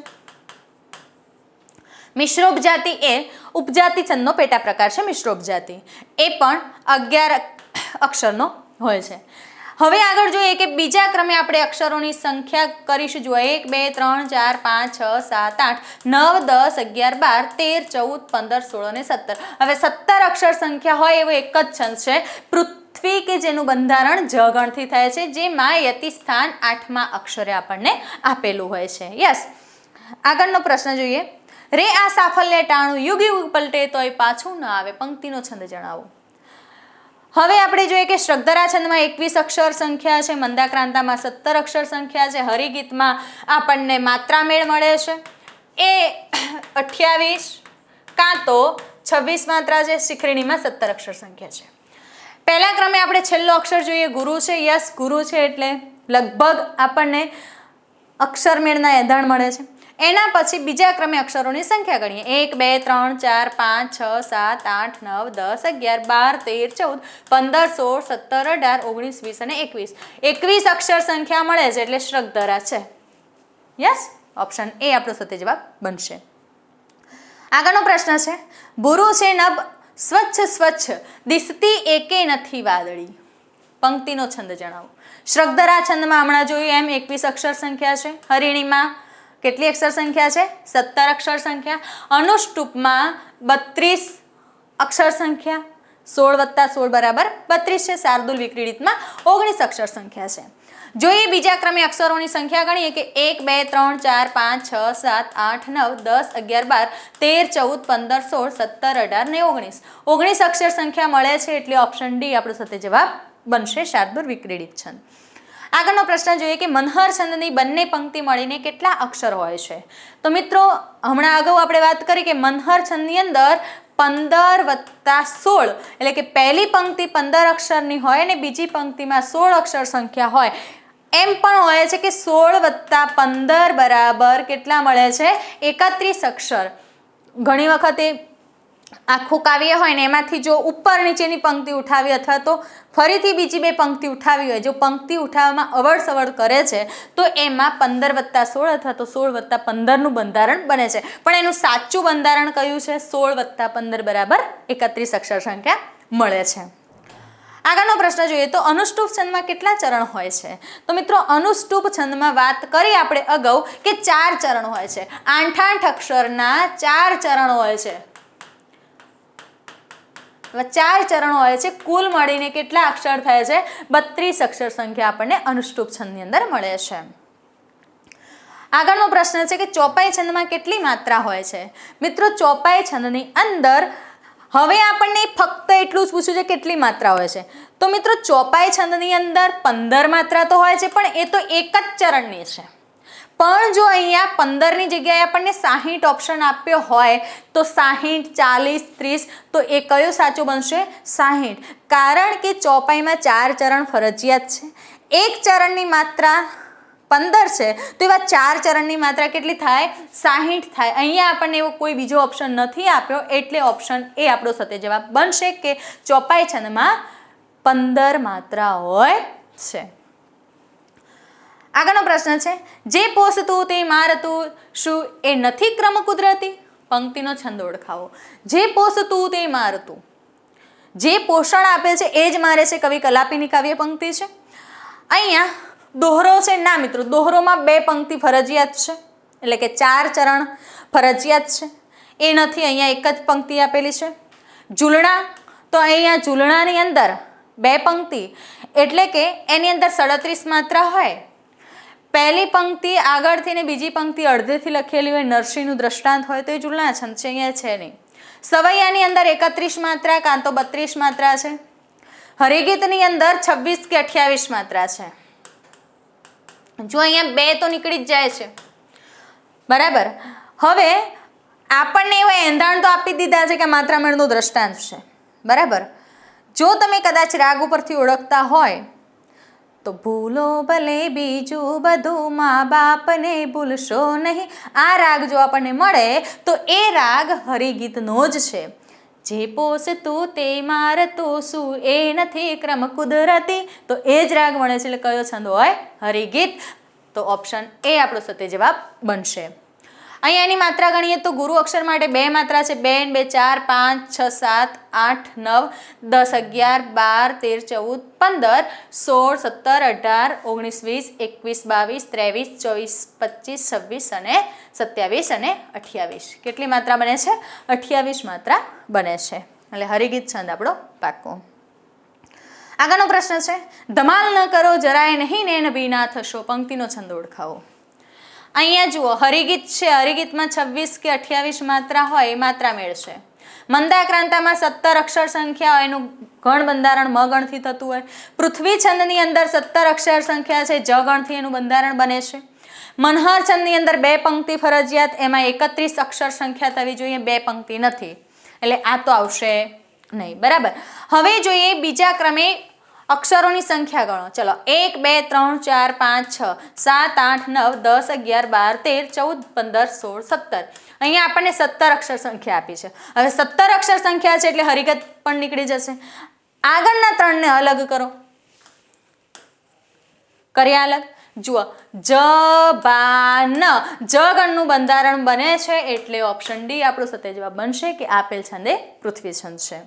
મિશ્રોપજાતિ એ ઉપજાતિ છંદનો પેટા પ્રકાર છે. મિશ્રોપજાતિ એ પણ 11 અક્ષરનો હોય છે. હવે આગળ જોઈએ કે બીજા ક્રમે આપણે અક્ષરોની સંખ્યા કરીશું. જુઓ, 1 2 3 4 5 6 7 8 9 10 11 12 13 14 15 16 અને 17. હવે 17 અક્ષર સંખ્યા હોય એવો એક જ છંદ છે પૃથ્વી, કે જેનું બંધારણ જ ગણથી થાય છે, જેમાં યતિ સ્થાન 8મા અક્ષરે આપણને આપેલું હોય છે. યસ. આગળનો પ્રશ્ન જોઈએ. રે આ સાફલ્ય ટાણું, યુગ યુગ પલટે તોય પાછું ન આવે, પંક્તિનો છંદ જણાવો. હવે આપણે જોઈએ કે શ્રગધરા છંદમાં 21 અક્ષર સંખ્યા છે, મંદાક્રાંતામાં 17 અક્ષર સંખ્યા છે, હરિગીતમાં આપણને માત્રામેળ મળે છે એ 28 કાં તો 26 માત્રા છે, શિખરીણીમાં 17 અક્ષર સંખ્યા છે. પહેલા ક્રમે આપણે છેલ્લો અક્ષર જોઈએ, ગુરુ છે. યસ, ગુરુ છે એટલે લગભગ આપણને અક્ષરમેળના એધાણ મળે છે. એના પછી બીજા ક્રમે અક્ષરોની સંખ્યા ગણીએ. 1 2 3 4 5 6 7 8 9 10 11 12 13 14 15 16 17 18 19 20 અને 21. 21 અક્ષર સંખ્યા મળે છે એટલે શ્રગધરા છે. યસ, ઓપ્શન એ આપણો સત્ય જવાબ બનશે. આગળનો પ્રશ્ન છે. ભૂરુ છે નભ સ્વચ્છ સ્વચ્છ, દિસતી એકે નથી વાદળી, પંક્તિનો છંદ જણાવો. શ્રગધરા છંદમાં હમણાં જોયું એમ 21 અક્ષર સંખ્યા છે. હરિણીમાં કેટલી અક્ષર સંખ્યા છે? 17 અક્ષર સંખ્યા. અનુષ્ટુપમાં 32 અક્ષર સંખ્યા, 16 + 16 = 32 છે. શાર્દુલ વિક્રીડિતમાં 19 અક્ષર સંખ્યા છે. જોઈએ બીજા ક્રમે અક્ષરોની સંખ્યા ગણીએ કે 1 2 3 4 5 6 7 8 9 10 11 12 13 14 15 16 17 18 ને 19. 19 અક્ષર સંખ્યા મળે છે એટલે ઓપ્શન ડી આપણો સત્ય જવાબ બનશે, શાર્દુલ વિક્રીડિત છંદ. આગળનો પ્રશ્ન જોઈએ કે મનહર છંદની બંને પંક્તિ મળીને કેટલા અક્ષર હોય છે? તો મિત્રો, હમણાં અગાઉ આપણે વાત કરી કે મનહર છંદની અંદર 15 + 16 એટલે કે પહેલી પંક્તિ 15 અક્ષરની હોય અને બીજી પંક્તિમાં 16 અક્ષર સંખ્યા હોય. એમ પણ હોય છે કે 16 + 15 = કેટલા મળે છે? 31 અક્ષર. ઘણી વખતે આખું કાવ્ય હોય ને એમાંથી જો ઉપર નીચેની પંક્તિ ઉઠાવી અથવા તો ફરીથી બીજી બે પંક્તિ ઉઠાવી હોય, જો પંક્તિ ઉઠાવવામાં અવળસવળ કરે છે તો એમાં 15 + 16 અથવા તો 16 + 15નું બંધારણ બને છે. પણ એનું સાચું બંધારણ કયું છે? 16 + 15 = 31 અક્ષર સંખ્યા મળે છે. આગળનો પ્રશ્ન જોઈએ તો અનુષ્ટુપ છંદમાં કેટલા ચરણ હોય છે? તો મિત્રો, અનુષ્ટુપ છંદમાં વાત કરી આપણે અગાઉ કે 4 ચરણ હોય છે. 8 અક્ષરના 4 ચરણ હોય છે. 4 ચરણ હોય છે. કુલ મળીને કેટલા અક્ષર થાય છે? 32 અક્ષર સંખ્યા આપણને અનુષ્ટુપ છંદની અંદર મળે છે. આગળનો પ્રશ્ન છે કે ચોપાઈ છંદમાં કેટલી માત્રા હોય છે? મિત્રો, ચોપાઈ છંદની અંદર હવે આપણને ફક્ત એટલું જ પૂછ્યું છે કેટલી માત્રા હોય છે. તો મિત્રો, ચોપાઈ છંદની અંદર 15 માત્રા તો હોય છે પણ એ તો એક જ ચરણની છે. પણ જો અહીંયા 15ની જગ્યાએ આપણને 60 ઓપ્શન આપ્યો હોય તો 60 40 30 તો એ કયો સાચો બનશે? 60. કારણ કે ચોપાઈમાં 4 ચરણ ફરજિયાત છે. એક ચરણની માત્રા 15 છે તો એવા 4 ચરણની માત્રા કેટલી થાય? 60 થાય. અહીંયા આપણને એવો કોઈ બીજો ઓપ્શન નથી આપ્યો એટલે ઓપ્શન એ આપણો સત્ય જવાબ બનશે કે ચોપાઈ છંદમાં 15 માત્રા હોય છે. આગળનો પ્રશ્ન છે જે પોષતું તે મારતું, શું એ નથી ક્રમ કુદરતી? પંક્તિનો છંદ ઓળખાવો. જે પોષતું તે મારતું, જે પોષણ આપે છે એ જ મારે છે, કવિ કલાપીની કાવ્ય પંક્તિ છે. અહીંયા દોહરો છે ના મિત્રો, દોહરોમાં 2 પંક્તિ ફરજિયાત છે એટલે કે 4 ચરણ ફરજિયાત છે. એ નથી, અહીંયા એક જ પંક્તિ આપેલી છે. ઝૂલણા, તો અહીંયા ઝૂલણાની અંદર 2 પંક્તિ એટલે કે એની અંદર 37 માત્રા હોય. પહેલી પંક્તિ આગળથી ને બીજી પંક્તિ અડધેથી લખેલી હોય, નરસિંહનું દ્રષ્ટાંત હોય તો એ ઝૂલણા છંદ છે. અહીંયા છે નહીં. સવૈયાની અંદર 31 માત્રા કાં તો 32 માત્રા છે. હરિગીતની અંદર 26 કે 28 માત્રા છે. જો અહીંયા 2 તો નીકળી જ જાય છે, બરાબર. હવે આપણને એવા એંધાણ તો આપી દીધા છે કે માત્રામેળનું દ્રષ્ટાંત છે, બરાબર. જો તમે કદાચ રાગ ઉપરથી ઓળખતા હોય તો ભૂલો ભલે બીજું બધું મા બાપને ભૂલશો નહીં, આ રાગ જો આપણને મળે તો એ રાગ હરિગીતનો જ છે. જે પોષતું તે મારતું શું એ નથી ક્રમ કુદરતી, તો એ જ રાગ મળે છે. એટલે કયો છંદ હોય? હરિગીત. તો ઓપ્શન એ આપણો સત્ય જવાબ બનશે. અહીંયા એની માત્રા ગણીએ તો ગુરુ અક્ષર માટે 2 માત્રા છે, 2 2 4 5 6 7 8 9 10 11 12 13 14 15 16 17 18 19 20 21 22 23 24 25 26 અને 27 અને 28. કેટલી માત્રા બને છે? 28 માત્રા બને છે. એટલે હરિગીત છંદ આપણો પાકો. આગળનો પ્રશ્ન છે, ધમાલ ન કરો જરાય નહીં ને નબીના થશો, પંક્તિનો છંદ ઓળખાવો. અહીંયા જુઓ, હરિગીત છે, હરિગીતમાં 26 કે 28 માત્રા હોય એ માત્રા મેળ છે. મંદાક્રાંતામાં 17 અક્ષર સંખ્યા હોય, એનું ગણ બંધારણ મ ગણથી થતું હોય. પૃથ્વી છંદની અંદર 17 અક્ષર સંખ્યા છે, જ ગણથી એનું બંધારણ બને છે. મનહર છંદની અંદર 2 પંક્તિ ફરજિયાત, એમાં 31 અક્ષર સંખ્યા થવી જોઈએ, 2 પંક્તિ નથી, એટલે આ તો આવશે નહીં, બરાબર. હવે જોઈએ બીજા ક્રમે અક્ષરોની સંખ્યા ગણો. ચલો 1 2 3 4 5 6 7 8 9 10 11 12 13 14 15 16 17. અહીંયા આપણને 17 અક્ષર સંખ્યા આપી છે. હવે 17 અક્ષર સંખ્યા છે એટલે હરિગત પણ નીકળી જશે. આગળના 3 ને અલગ કરો. કર્યા અલગ. જુઓ, જ બા ન, જ ગણનું બંધારણ બને છે એટલે ઓપ્શન ડી આપણો સત્ય જવાબ બનશે કે આપેલ છંદ એ પૃથ્વી છંદ છે.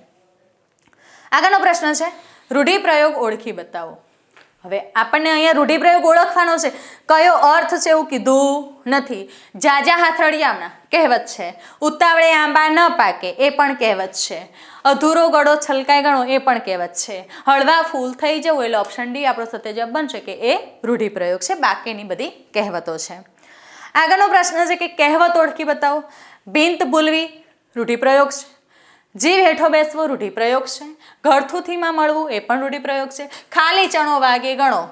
આગળનો પ્રશ્ન છે, રૂઢિપ્રયોગ ઓળખી બતાવો. હવે આપણને અહીંયા રૂઢિપ્રયોગ ઓળખવાનો છે, કયો અર્થ છે એવું કીધું નથી. જાજા હાથરડિયામણા કહેવત છે, ઉતાવળે આંબા ન પાકે એ પણ કહેવત છે, અધૂરો ગળો છલકાય ગણો એ પણ કહેવત છે, હળવા ફૂલ થઈ જવું, એટલે ઓપ્શન ડી આપણો સત્ય જવાબ બનશે કે એ રૂઢિપ્રયોગ છે, બાકીની બધી કહેવતો છે. આગળનો પ્રશ્ન છે કે કહેવત ઓળખી બતાવો. બિંત ભૂલવી રૂઢિપ્રયોગ છે, જીવ હેઠો બેસવો રૂઢિપ્રયોગ છે, ઘરથુથીમાં મળવું એ પણ રૂઢિપ્રયોગ છે, ખાલી ચણો વાગે ગણો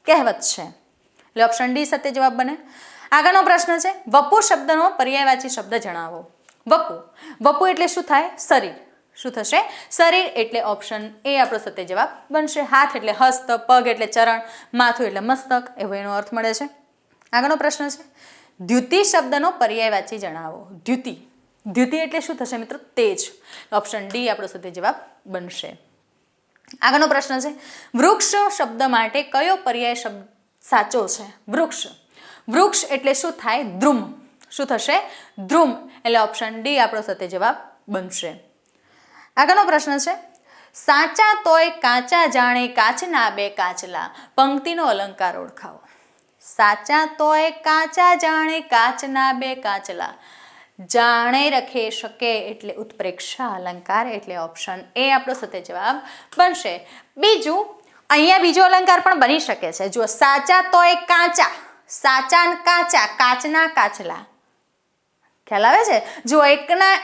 કહેવત છે, એટલે ઓપ્શન ડી સત્ય જવાબ બને. આગળનો પ્રશ્ન છે, વપુ શબ્દનો પર્યાયવાચી શબ્દ જણાવો. વપુ, વપુ એટલે શું થાય? શરીર. શું થશે? શરીર, એટલે ઓપ્શન એ આપણો સત્ય જવાબ બનશે. હાથ એટલે હસ્ત, પગ એટલે ચરણ, માથું એટલે મસ્તક, એવો એનો અર્થ મળે છે. આગળનો પ્રશ્ન છે, દ્યુતિ શબ્દનો પર્યાયવાચી જણાવો. દ્યુતિ, દ્યુતિ એટલે શું થશે મિત્રો? તેજ. ઓપ્શન ડી આપણો સત્ય જવાબ બનશે. આગળનો પ્રશ્ન છે, વૃક્ષ શબ્દ માટે કયો પર્યાય શબ્દ સાચો છે? વૃક્ષ, વૃક્ષ એટલે શું થાય? દ્રુમ. શું થશે? દ્રુમ, એટલે ઓપ્શન ડી આપણો સત્ય જવાબ બનશે. આગળનો પ્રશ્ન છે, સાચા તોય કાચા જાણે કાચના બે કાચલા, પંક્તિનો અલંકાર ઓળખાવો. સાચા તોય કાચા જાણે કાચના બે કાચલા, જાણે રખે શકે એટલે ઉત્પ્રેક્ષા અલંકાર, એટલે ઓપ્શન એ આપણો સત્ય જવાબ બનશે. બીજું, અહીંયા બીજો અલંકાર પણ બની શકે છે. જો સાચા તોય કાચા, સાચા ને કાચા, કાચના કાચલા, ખ્યાલ આવે છે? જો એકના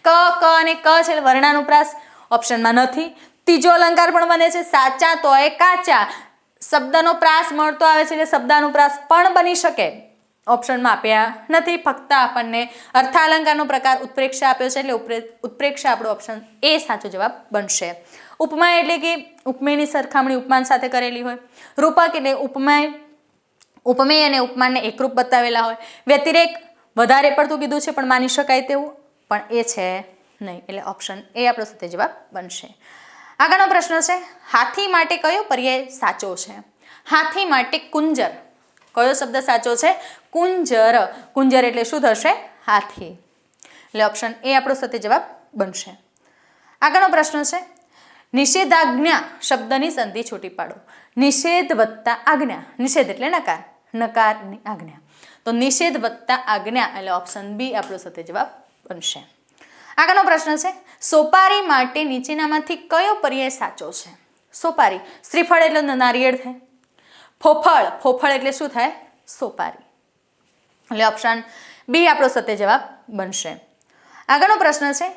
ક અને ક છે વર્ણાનુપ્રાસ, ઓપ્શનમાં નથી. ત્રીજો અલંકાર પણ બને છે, સાચા તોય કાચા, શબ્દનો પ્રાસ મળતો આવે છે એટલે શબ્દાનુપ્રાસ પણ બની શકે, ઓપ્શનમાં આપ્યા નથી. ફક્ત આપણને અર્થાલંકારનો પ્રકાર ઉત્પ્રેક્ષા આપ્યો છે એટલે ઉત્પ્રેક્ષા આપણો ઓપ્શન એ સાચો જવાબ બનશે. ઉપમા એટલે કે ઉપમેયની સરખામણી ઉપમાન સાથે કરેલી હોય. રૂપક એટલે ઉપમેય અને ઉપમાનને એકરૂપ બતાવેલા હોય. વ્યતિરેક વધારે પડતું કીધું છે પણ માની શકાય તેવું, પણ એ છે નહીં, એટલે ઓપ્શન એ આપણો સત્ય જવાબ બનશે. આગળનો પ્રશ્ન છે, હાથી માટે કયો પર્યાય સાચો છે? હાથી માટે કુંજર, કયો શબ્દ સાચો છે? કુંજર. કુંજર એટલે શું થશે? હાથી, એટલે ઓપ્શન એ આપણો સત્ય જવાબ બનશે. આગળનો પ્રશ્ન છે, નિષેધાજ્ઞા શબ્દની સંધિ છૂટી પાડો. નિષેધ વત્તા આજ્ઞા, નિષેધ એટલે નકાર, નકારની આજ્ઞા, તો નિષેધ વત્તા આજ્ઞા, એટલે ઓપ્શન બી આપણો સત્ય જવાબ બનશે. આગળનો પ્રશ્ન છે, સોપારી માટે નીચેનામાંથી કયો પર્યાય સાચો છે? સોપારી, શ્રીફળ એટલે નારિયેળ થાય. ફોફળ, ફોફળ એટલે શું થાય? સોપારી, એટલે ઓપ્શન બી આપણો સત્ય જવાબ બનશે. આગળનો પ્રશ્ન છે,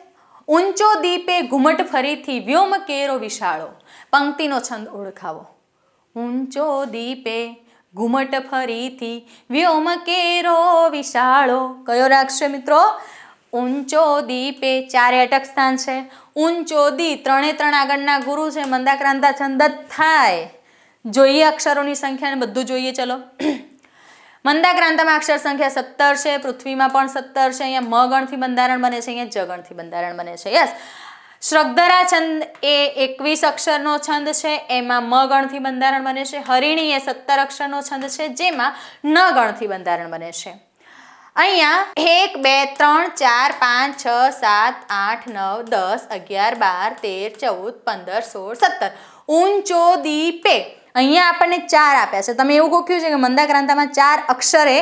ઊંચો દીપે ઘુમટ ફરીથી વ્યોમ કેરો વિશાળો, પંક્તિનો છંદ ઓળખાવો. ઊંચો દીપે ઘુમટ ફરીથી વ્યોમ કેરો વિશાળો, કયો રાગ છે મિત્રો? ઊંચો દીપે, ચારે અટક સ્થાન છે. ઊંચો દી, ત્રણે ત્રણ આગળના ગુરુ છે, મંદાક્રાંતા છંદ થાય. જોઈએ અક્ષરોની સંખ્યા ને બધું જોઈએ. ચલો, મંદાક્રાંતામાં અક્ષર સંખ્યા 17 છે, પૃથ્વીમાં પણ 17 છે. અહીંયા મ ગણથી બંધારણ બને છે, અહીંયા જ ગણથી બંધારણ બને છે. યસ, શ્રગધરા છંદ એ 21 અક્ષરનો છંદ છે, એમાં મ ગણથી બંધારણ બને છે. હરિણી એ 17 અક્ષરનો છંદ છે, જેમાં ન ગણથી બંધારણ બને છે. અહીંયા 1 2 3 4 5 6 7 8 9 10 11 12 13 14 15 16 17 ઊંચો દીપે. અહીંયા આપણને 4 આપ્યા છે. તમે એવું ગોખ્યું છે કે મંદાક્રાંતામાં 4 અક્ષરે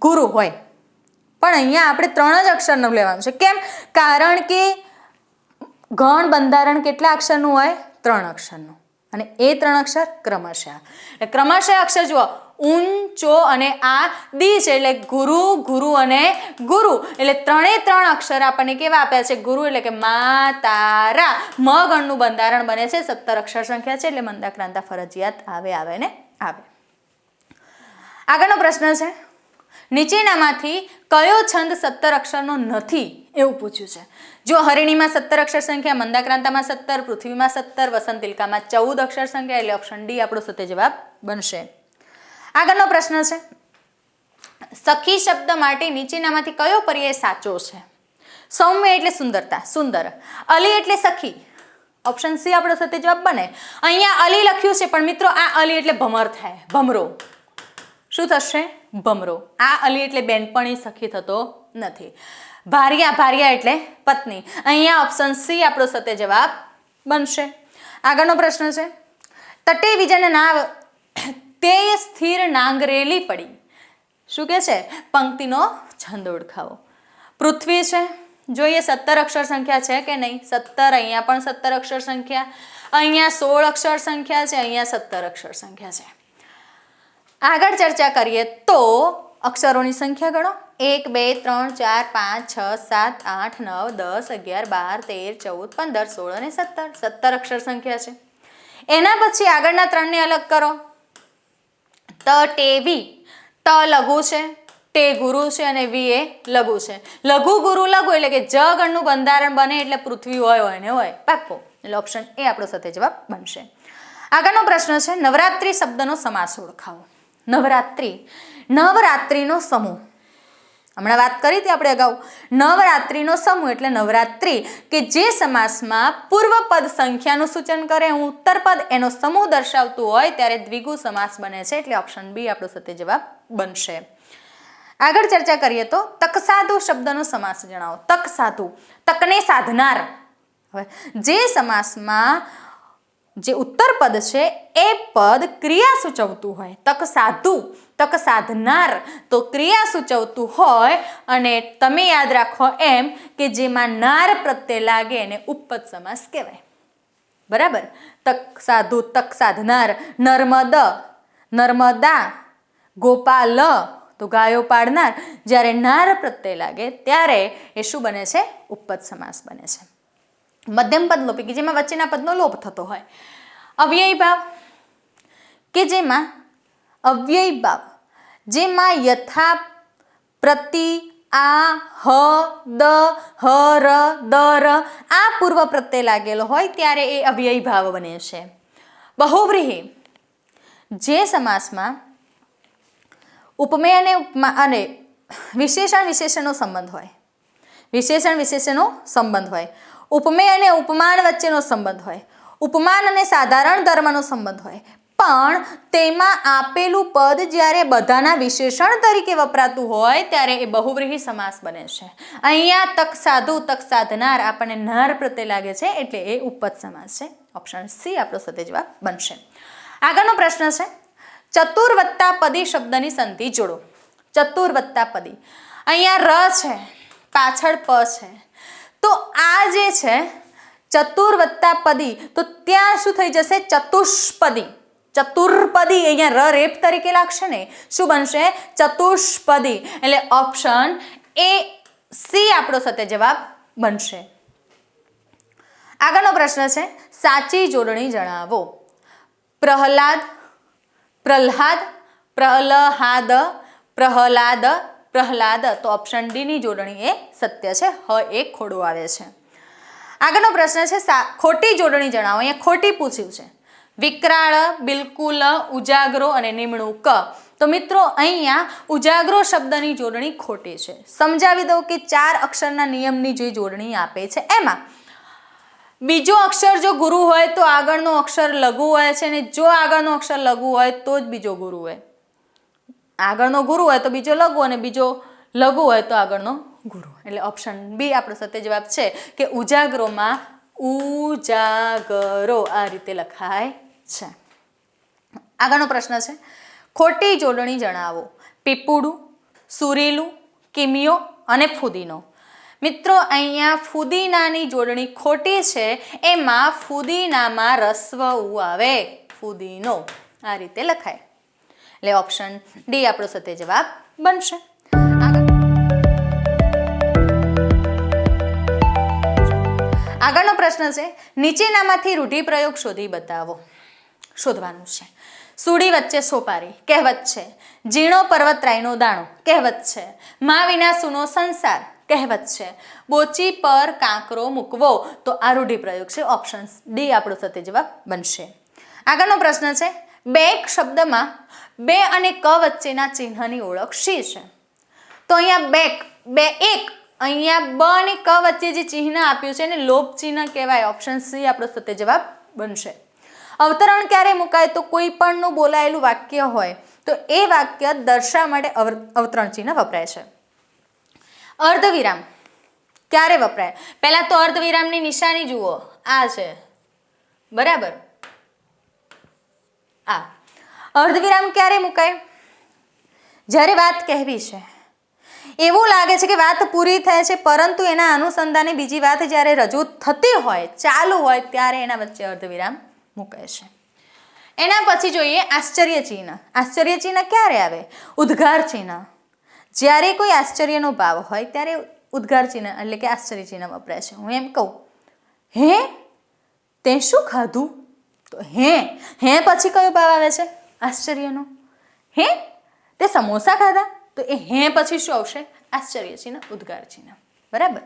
ગુરુ હોય, પણ અહીંયા આપણે 3 જ અક્ષરનું લેવાનું છે. કેમ? કારણ કે ગણ બંધારણ કેટલા અક્ષરનું હોય? 3 અક્ષરનું, અને એ 3 અક્ષર ક્રમશઃ. એટલે ક્રમશઃ અક્ષર જુઓ, ઊંચો અને આ દી છે એટલે ગુરુ, ગુરુ અને ગુરુ, એટલે 3 અક્ષર આપણને કેવા આપ્યા છે? ગુરુ, એટલે કે મા તારા. મ ગણનું બંધારણ બને છે, 17 અક્ષર સંખ્યા છે, એટલે મંદાક્રાંતા ફરજિયાત આવે ને આવે. આગળનો પ્રશ્ન છે, નીચેનામાંથી કયો છંદ 17 અક્ષરનો નથી એવું પૂછ્યું છે. જો હરિણીમાં 17 અક્ષર સંખ્યા, મંદાક્રાંતામાં 17, પૃથ્વીમાં 17, વસંતિલકામાં 14 અક્ષર સંખ્યા, એટલે ઓપ્શન ડી આપણો સત્ય જવાબ બનશે. આગળનો પ્રશ્ન છે, સખી શબ્દ માટે નીચેનામાંથી કયો પર્યાય સાચો છે? સૌમ્ય એટલે સુંદરતા, સુંદર. અલી એટલે સખી, ઓપ્શન સી આપણો સત્ય જવાબ બને. અહીંયા અલી લખ્યું છે, પણ મિત્રો આ અલી એટલે ભમર થાય, ભમરો. શું થશે? ભમરો. આ અલી એટલે બેનપણી, સખી થતો નથી. ભાર્યા, ભાર્યા એટલે પત્ની. અહીંયા ઓપ્શન સી આપણો સત્ય જવાબ બનશે. આગળનો પ્રશ્ન છે, તટે વિજન નાવ તે સ્થિર નાંગરેલી પડી. શું કે છે? પંક્તિનો છંદ ઓળખાવો. પૃથ્વી છે, જોઈએ 17 અક્ષર સંખ્યા છે કે નહીં? 17. અહીંયા પણ 17 અક્ષર સંખ્યા, અહીંયા 16 અક્ષર સંખ્યા છે, અહીંયા 17 અક્ષર સંખ્યા છે. આગળ ચર્ચા કરીએ તો અક્ષરોની સંખ્યા ગણો. 1 2 3 4 5 6 7 8 9 10 11 12 13 14 15 16 અને 17. 17 અક્ષર સંખ્યા છે. એના પછી આગળના 3 ને અલગ કરો. ત ટે વી. ત લઘુ છે, ટે ગુરુ છે, અને વી એ લઘુ છે. લઘુ ગુરુ લઘુ એટલે કે જ ગણનું બંધારણ બને એટલે પૃથ્વી હોય ને હોય, પાક્કો. એટલે ઓપ્શન એ આપણો સત્ય જવાબ બનશે. આગળનો પ્રશ્ન છે, નવરાત્રિ શબ્દનો સમાસ ઓળખાવો. નવરાત્રિ, નવરાત્રિનો સમૂહ. હમણાં વાત કરી હતી આપણે અગાઉ. નવરાત્રિનો સમૂહ એટલે નવરાત્રિ કે જે સમાસમાં પૂર્વ પદ સંખ્યાનું સૂચન કરે, ઉત્તર પદ એનો સમૂહ દર્શાવતું હોય ત્યારે દ્વિગુ સમાસ બને છે. એટલે ઓપ્શન બી આપણો સત્ય જવાબ બનશે. આગળ ચર્ચા કરીએ તો તકસાધુ શબ્દનો સમાસ જણાવો. તકસાધુ, તકને સાધનાર. હવે જે સમાસમાં જે ઉત્તર પદ છે એ પદ ક્રિયા સૂચવતું હોય, તક સાધુ, તક સાધનાર, તો ક્રિયા સૂચવતું હોય, અને તમે યાદ રાખો એમ કે જેમાં નાર પ્રત્યય લાગે એને ઉપપદ સમાસ કહેવાય. બરાબર? તક સાધુ, તક સાધનાર. નર્મદ, નર્મદા. ગોપાલ, તો ગાયો પાડનાર. જ્યારે નાર પ્રત્યય લાગે ત્યારે એ શું બને છે? ઉપપદ સમાસ બને છે. મધ્યમ પદ લોપી કે જેમાં વચ્ચેના પદનો લોપ થતો હોય. અવ્યય ભાવ કે જેમાં અવ્યય ભાવ જેમાં યથા, પ્રતિ, આ, હ, દ, હ, ર, દ, ર આ પૂર્વ પ્રત્યય લાગેલો હોય ત્યારે એ અવ્યય ભાવ બને છે. બહુવ્રીહી જે સમાસમાં ઉપમેય અને ઉપમા અને વિશેષણ વિશેષણનો સંબંધ હોય, વિશેષણ વિશેષણનો સંબંધ હોય, ઉપમેય અને ઉપમાન વચ્ચેનો સંબંધ હોય, ઉપમાન અને સાધારણ ધર્મનો સંબંધ હોય, પણ તેમાં આપેલું પદ જ્યારે બધાના વિશેષણ તરીકે વપરાતું હોય ત્યારે એ બહુવ્રીહી સમાસ બને છે. અહીંયા તક સાધુ, તક સાધનાર આપણને નાર પ્રત્યય લાગે છે એટલે એ ઉપપદ સમાસ છે. ઓપ્શન સી આપણો સત્ય જવાબ બનશે. આગળનો પ્રશ્ન છે, ચતુર વત્તા પદી શબ્દની સંધિ જોડો. ચતુર વત્તા પદી, અહીંયા ર છે, પાછળ પ છે, તો આ જે છે ચતુર વત્તા પદી, તો ત્યાં શું થઈ જશે? ચતુષ્પદી. ચતુર્પદી, અહીંયા ર રેપ તરીકે લાગશે ને, શું બનશે? ચતુષ્પદી. એટલે ઓપ્શન એ સી આપણો સત્ય જવાબ બનશે. આગળનો પ્રશ્ન છે, સાચી જોડણી જણાવો. પ્રહલાદ, પ્રહલાદ, પ્રહલાદ, પ્રહલાદ, પ્રહલાદ, તો ઓપ્શન ડી ની જોડણી એ સત્ય છે. હ એક ખોડું આવે છે. આગળનો પ્રશ્ન છે ખોટી જોડણી જણાવો. અહીંયા ખોટી પૂછ્યું છે. વિકરાળ, બિલકુલ, ઉજાગરો અને નિમણૂક. તો મિત્રો અહીંયા ઉજાગરો શબ્દની જોડણી ખોટી છે. સમજાવી દઉં કે 4 અક્ષરના નિયમની જે જોડણી આપે છે એમાં બીજો અક્ષર જો ગુરુ હોય તો આગળનો અક્ષર લઘુ હોય છે, અને જો આગળનો અક્ષર લઘુ હોય તો જ બીજો ગુરુ હોય. આગળનો ગુરુ હોય તો બીજો લઘુ, અને બીજો લઘુ હોય તો આગળનો ગુરુ. એટલે ઓપ્શન બી આપણો સત્ય જવાબ છે કે ઉજાગરોમાં ઉજાગરો આ રીતે લખાય છે. આગળનો પ્રશ્ન છે ખોટી જોડણી જણાવો. પીપુડું, સુરીલું, કિમિયો અને ફુદીનો. મિત્રો અહીંયા ફુદીનાની જોડણી ખોટી છે. એમાં ફુદીનામાં રસ્વ ઉ આવે, ફુદીનો આ રીતે લખાય. એટલે ઓપ્શન ડી આપણો સત્ય જવાબ બનશે. આગળનો પ્રશ્ન છે નીચેનામાંથી રૂઢિપ્રયોગ શોધી બતાવો. શોધવાનું છે. સુડી વચ્ચે સોપારી કહેવત છે. ઝીણો પર્વતરાયનો દાણો કહેવત છે. મા વિના સૂનો સંસાર કહેવત છે. બોચી પર કાંકરો મૂકવો. તો આ રૂઢિપ્રયોગ છે. ઓપ્શન ડી આપણો સત્ય જવાબ બનશે. આગળનો પ્રશ્ન છે બેક શબ્દમાં બે અને ક વચ્ચેના ચિહ્નની ઓળખ શી છે. તો અહીંયા બેક બે એક, અહીંયા બ અને ક વચ્ચે જે ચિહ્ન આપ્યું છે એને લોપ ચિહ્ન કહેવાય. ઓપ્શન સી આપણો સત્ય જવાબ બનશે. અવતરણ ક્યારે મુકાય. તો કોઈ પણનું બોલાયેલું વાક્ય હોય તો એ વાક્ય દર્શાવવા માટે અવતરણ ચિહ્ન વપરાય છે. અર્ધવિરામ ક્યારે વપરાય. પહેલા તો અર્ધવિરામની નિશાની જુઓ, આ છે બરાબર. આ અર્ધવિરામ ક્યારે મુકાય. જ્યારે વાત કહેવી છે, એવું લાગે છે કે વાત પૂરી થાય છે પરંતુ એના અનુસંધાને બીજી વાત જ્યારે રજૂ થતી હોય, ચાલુ હોય, ત્યારે એના વચ્ચે અર્ધવિરામ મુકાય છે. એના પછી જોઈએ આશ્ચર્ય ચિહ્ન. આશ્ચર્ય ચિહ્ન ક્યારે આવે. ઉદ્ગાર ચિહ્ન. જ્યારે કોઈ આશ્ચર્યનો ભાવ હોય ત્યારે ઉદ્ગાર ચિહ્ન એટલે કે આશ્ચર્ય ચિહ્ન વપરાય છે. હું એમ કહું, હે તે શું ખાધું, તો હે પછી કયો ભાવ આવે છે. આશ્ચર્યનો. હે તે સમોસા ખાધા, તો એ હે પછી શું આવશે. આશ્ચર્ય ચિહ્ન, ઉદ્ગાર ચિહ્ન. બરાબર.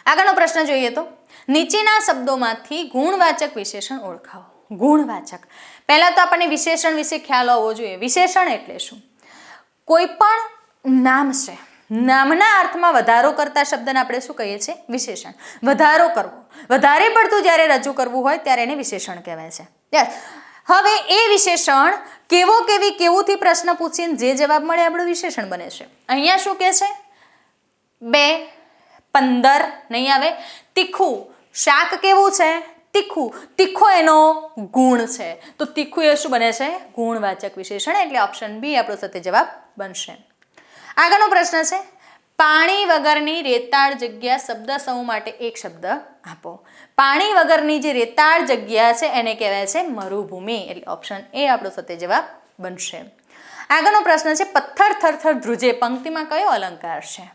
આગળનો પ્રશ્ન જોઈએ તો નીચેના શબ્દોમાંથી ગુણવાચક વિશેષણ ઓળખાવો. ગુણવાચક. પહેલા તો આપણને વિશેષણ વિશે ખ્યાલ હોવો જોઈએ. વિશેષણ એટલે શું. કોઈ પણ નામ છે, નામના અર્થમાં વધારો કરતા શબ્દને આપણે શું કહીએ છીએ. વિશેષણ. વધારો કરવો, વધારે પડતું જ્યારે રજૂ કરવું હોય ત્યારે એને વિશેષણ કહેવાય છે. હવે એ વિશેષણ કેવુંથી પ્રશ્ન પૂછીને જે જવાબ મળે આપણું વિશેષણ બને છે. અહીંયા શું કહે છે 2, 15 નહીં આવે. તીખું શાક કેવું છે. તીખું. તીખો એનો ગુણ છે, તો તીખું એ શું બને છે. ગુણવાચક વિશેષણ. એટલે ઓપ્શન બી આપણો સત્ય જવાબ બનશે. આગળનો પ્રશ્ન છે પાણી વગરની રેતાળ જગ્યા શબ્દ સમૂહ માટે એક શબ્દ આપો. પાણી વગરની જે રેતાળ જગ્યા છે એને કહેવાય છે મરુભૂમિ. એટલે ઓપ્શન એ આપણો સત્ય જવાબ બનશે. આગળનો પ્રશ્ન છે પથ્થર થરથર ધ્રુજે પંક્તિમાં કયો અલંકાર છે.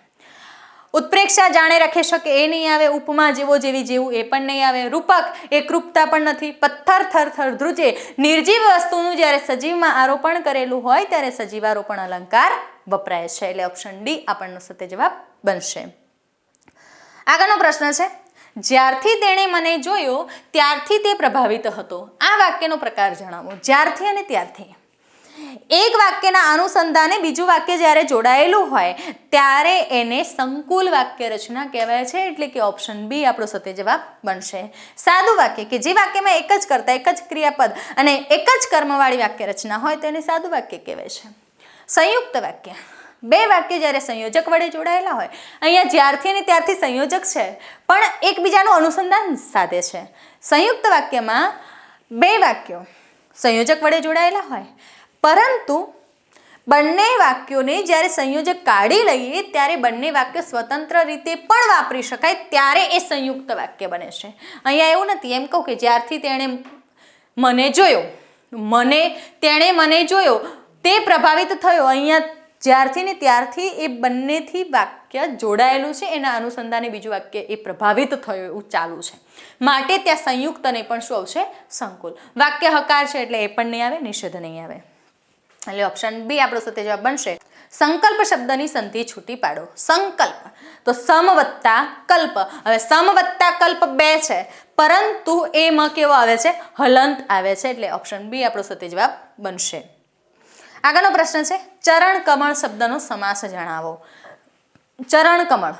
ઉત્પ્રેક્ષા જાણે રાખી શકે એ નહીં આવે. ઉપમા જેવો જેવી જેવું એ પણ નહીં આવે. રૂપક એકરૂપતા પણ નથી. પથ્થર થરથર ધ્રુજે નિર્જીવ વસ્તુનું જ્યારે સજીવમાં આરોપણ કરેલું હોય ત્યારે સજીવારોપણ અલંકાર વપરાય છે. એટલે ઓપ્શન ડી આપણનો સત્ય જવાબ બનશે. આગળનો પ્રશ્ન છે જ્યારથી તેણે મને જોયો ત્યારથી તે પ્રભાવિત હતો. આ વાક્યનો પ્રકાર જણાવો. જ્યારથી અને ત્યારથી. એક વાક્યના અનુસંધાને બીજું વાક્ય જ્યારે જોડાયેલું હોય ત્યારે એને સંકુલ વાક્ય રચના કહેવાય છે. એટલે કે ઓપ્શન બી આપણો સત્ય જવાબ બનશે. સાદું વાક્ય કે જે વાક્યમાં એક જ કર્તા, એક જ ક્રિયાપદ અને એક જ કર્મવાળી વાક્ય રચના હોય તેને સાદું વાક્ય કહેવાય છે. સંયુક્ત વાક્ય. બે વાક્ય જ્યારે સંયોજક વડે જોડાયેલા હોય. અહીંયા જ્યારથી અને ત્યારથી સંયોજક છે પણ એકબીજાનું અનુસંધાન સાધે છે. સંયુક્ત વાક્યમાં બે વાક્યો સંયોજક વડે જોડાયેલા હોય પરંતુ બંને વાક્યોને જ્યારે સંયોજક કાઢી લઈએ ત્યારે બંને વાક્ય સ્વતંત્ર રીતે પણ વાપરી શકાય ત્યારે એ સંયુક્ત વાક્ય બને છે. અહીંયા એવું નથી. એમ કહું કે જ્યારથી તેણે મને જોયો તે પ્રભાવિત થયો. અહીંયા જ્યારથી ને ત્યારથી એ બંનેથી વાક્ય જોડાયેલું છે. એના અનુસંધાને બીજું વાક્ય એ પ્રભાવિત થયો એવું ચાલુ છે. માટે ત્યાં સંયુક્ત ને પણ શું આવશે સંકુલ. વાક્ય હકાર છે એટલે એ પણ નહીં આવે, નિષેધ નહીં આવે. એટલે ઓપ્શન બી આપણો સત્ય જવાબ બનશે. સંકલ્પ શબ્દની સંધિ છૂટી પાડો. સંકલ્પ તો સમ વત્તા કલ્પ. હવે સમ વત્તા કલ્પ બે છે, પરંતુ એમાં કેવો આવે છે? હલંત આવે છે. એટલે ઓપ્શન બી આપણો સત્ય જવાબ બનશે. આગળનો પ્રશ્ન છે ચરણ કમળ શબ્દનો સમાસ જણાવો. ચરણ કમળ,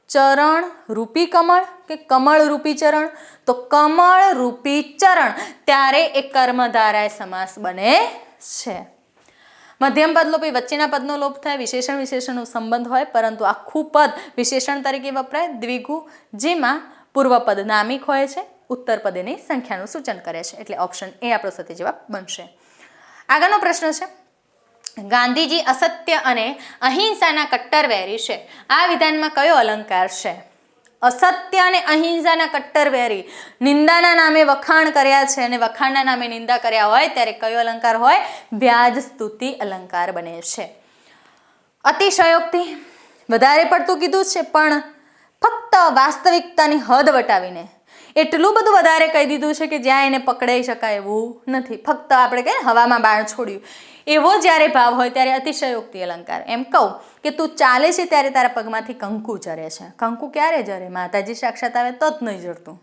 ચરણ રૂપી કમળ કે કમળ રૂપી ચરણ? તો કમળ રૂપી ચરણ, ત્યારે એ કર્મધારાય સમાસ બને છે. મધ્યમ પદ લોપી, વચ્ચેના પદનો લોપ થાય, વિશેષણ વિશેષણનો સંબંધ હોય, પરંતુ આખું પદ વિશેષણ તરીકે વપરાય. દ્વિગુ, જેમાં પૂર્વ પદ નામિક હોય છે, ઉત્તર પદ એની સંખ્યાનું સૂચન કરે છે. એટલે ઓપ્શન એ આપણો સત્ય જવાબ બનશે. આગળનો પ્રશ્ન છે ગાંધીજી અસત્ય અને અહિંસાના કટ્ટર વેરી છે. આ વિધાનમાં કયો અલંકાર છે? અસત્ય અને અહિંસાના કટ્ટર વેરી, નિંદાના નામે વખાણ કર્યા છે અને વખાણના નામે નિંદા કર્યા હોય ત્યારે કયો અલંકાર હોય? વ્યાજ સ્તુતિ અલંકાર બને છે. અતિશયોક્તિ, વધારે પડતું કીધું છે પણ ફક્ત વાસ્તવિકતાની હદ વટાવીને એટલું બધું વધારે કહી દીધું છે કે જ્યાં એને પકડાઈ શકાય એવું નથી. ફક્ત આપણે કહીએ હવામાં બાણ છોડ્યું એવો જ્યારે ભાવ હોય ત્યારે અતિશયોક્તિ અલંકાર. એમ કહું કે તું ચાલે છે ત્યારે તારા પગમાંથી કંકુ જરે છે. કંકુ ક્યારે જરે? માતાજી સાક્ષાત આવે તો જ નહીં જરતું.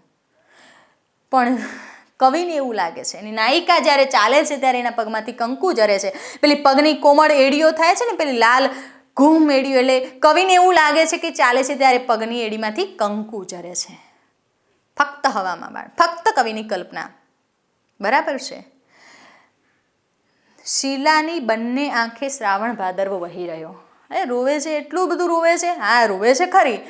પણ કવિને એવું લાગે છે એની નાયિકા જ્યારે ચાલે છે ત્યારે એના પગમાંથી કંકુ જરે છે. પેલી પગની કોમળ એડીઓ થાય છે ને, પેલી લાલ ઘૂમ એડીઓ, એટલે કવિને એવું લાગે છે કે ચાલે છે ત્યારે પગની એડીમાંથી કંકુ જરે છે. ફક્ત હવામાં બાણ, ફક્ત કવિની કલ્પના. બરાબર છે. શીલાની બંને આંખે શ્રાવણ ભાદરવો વહી રહ્યો. રોવે છે, એટલું બધું રોવે છે. હા, રોવે છે ખરી,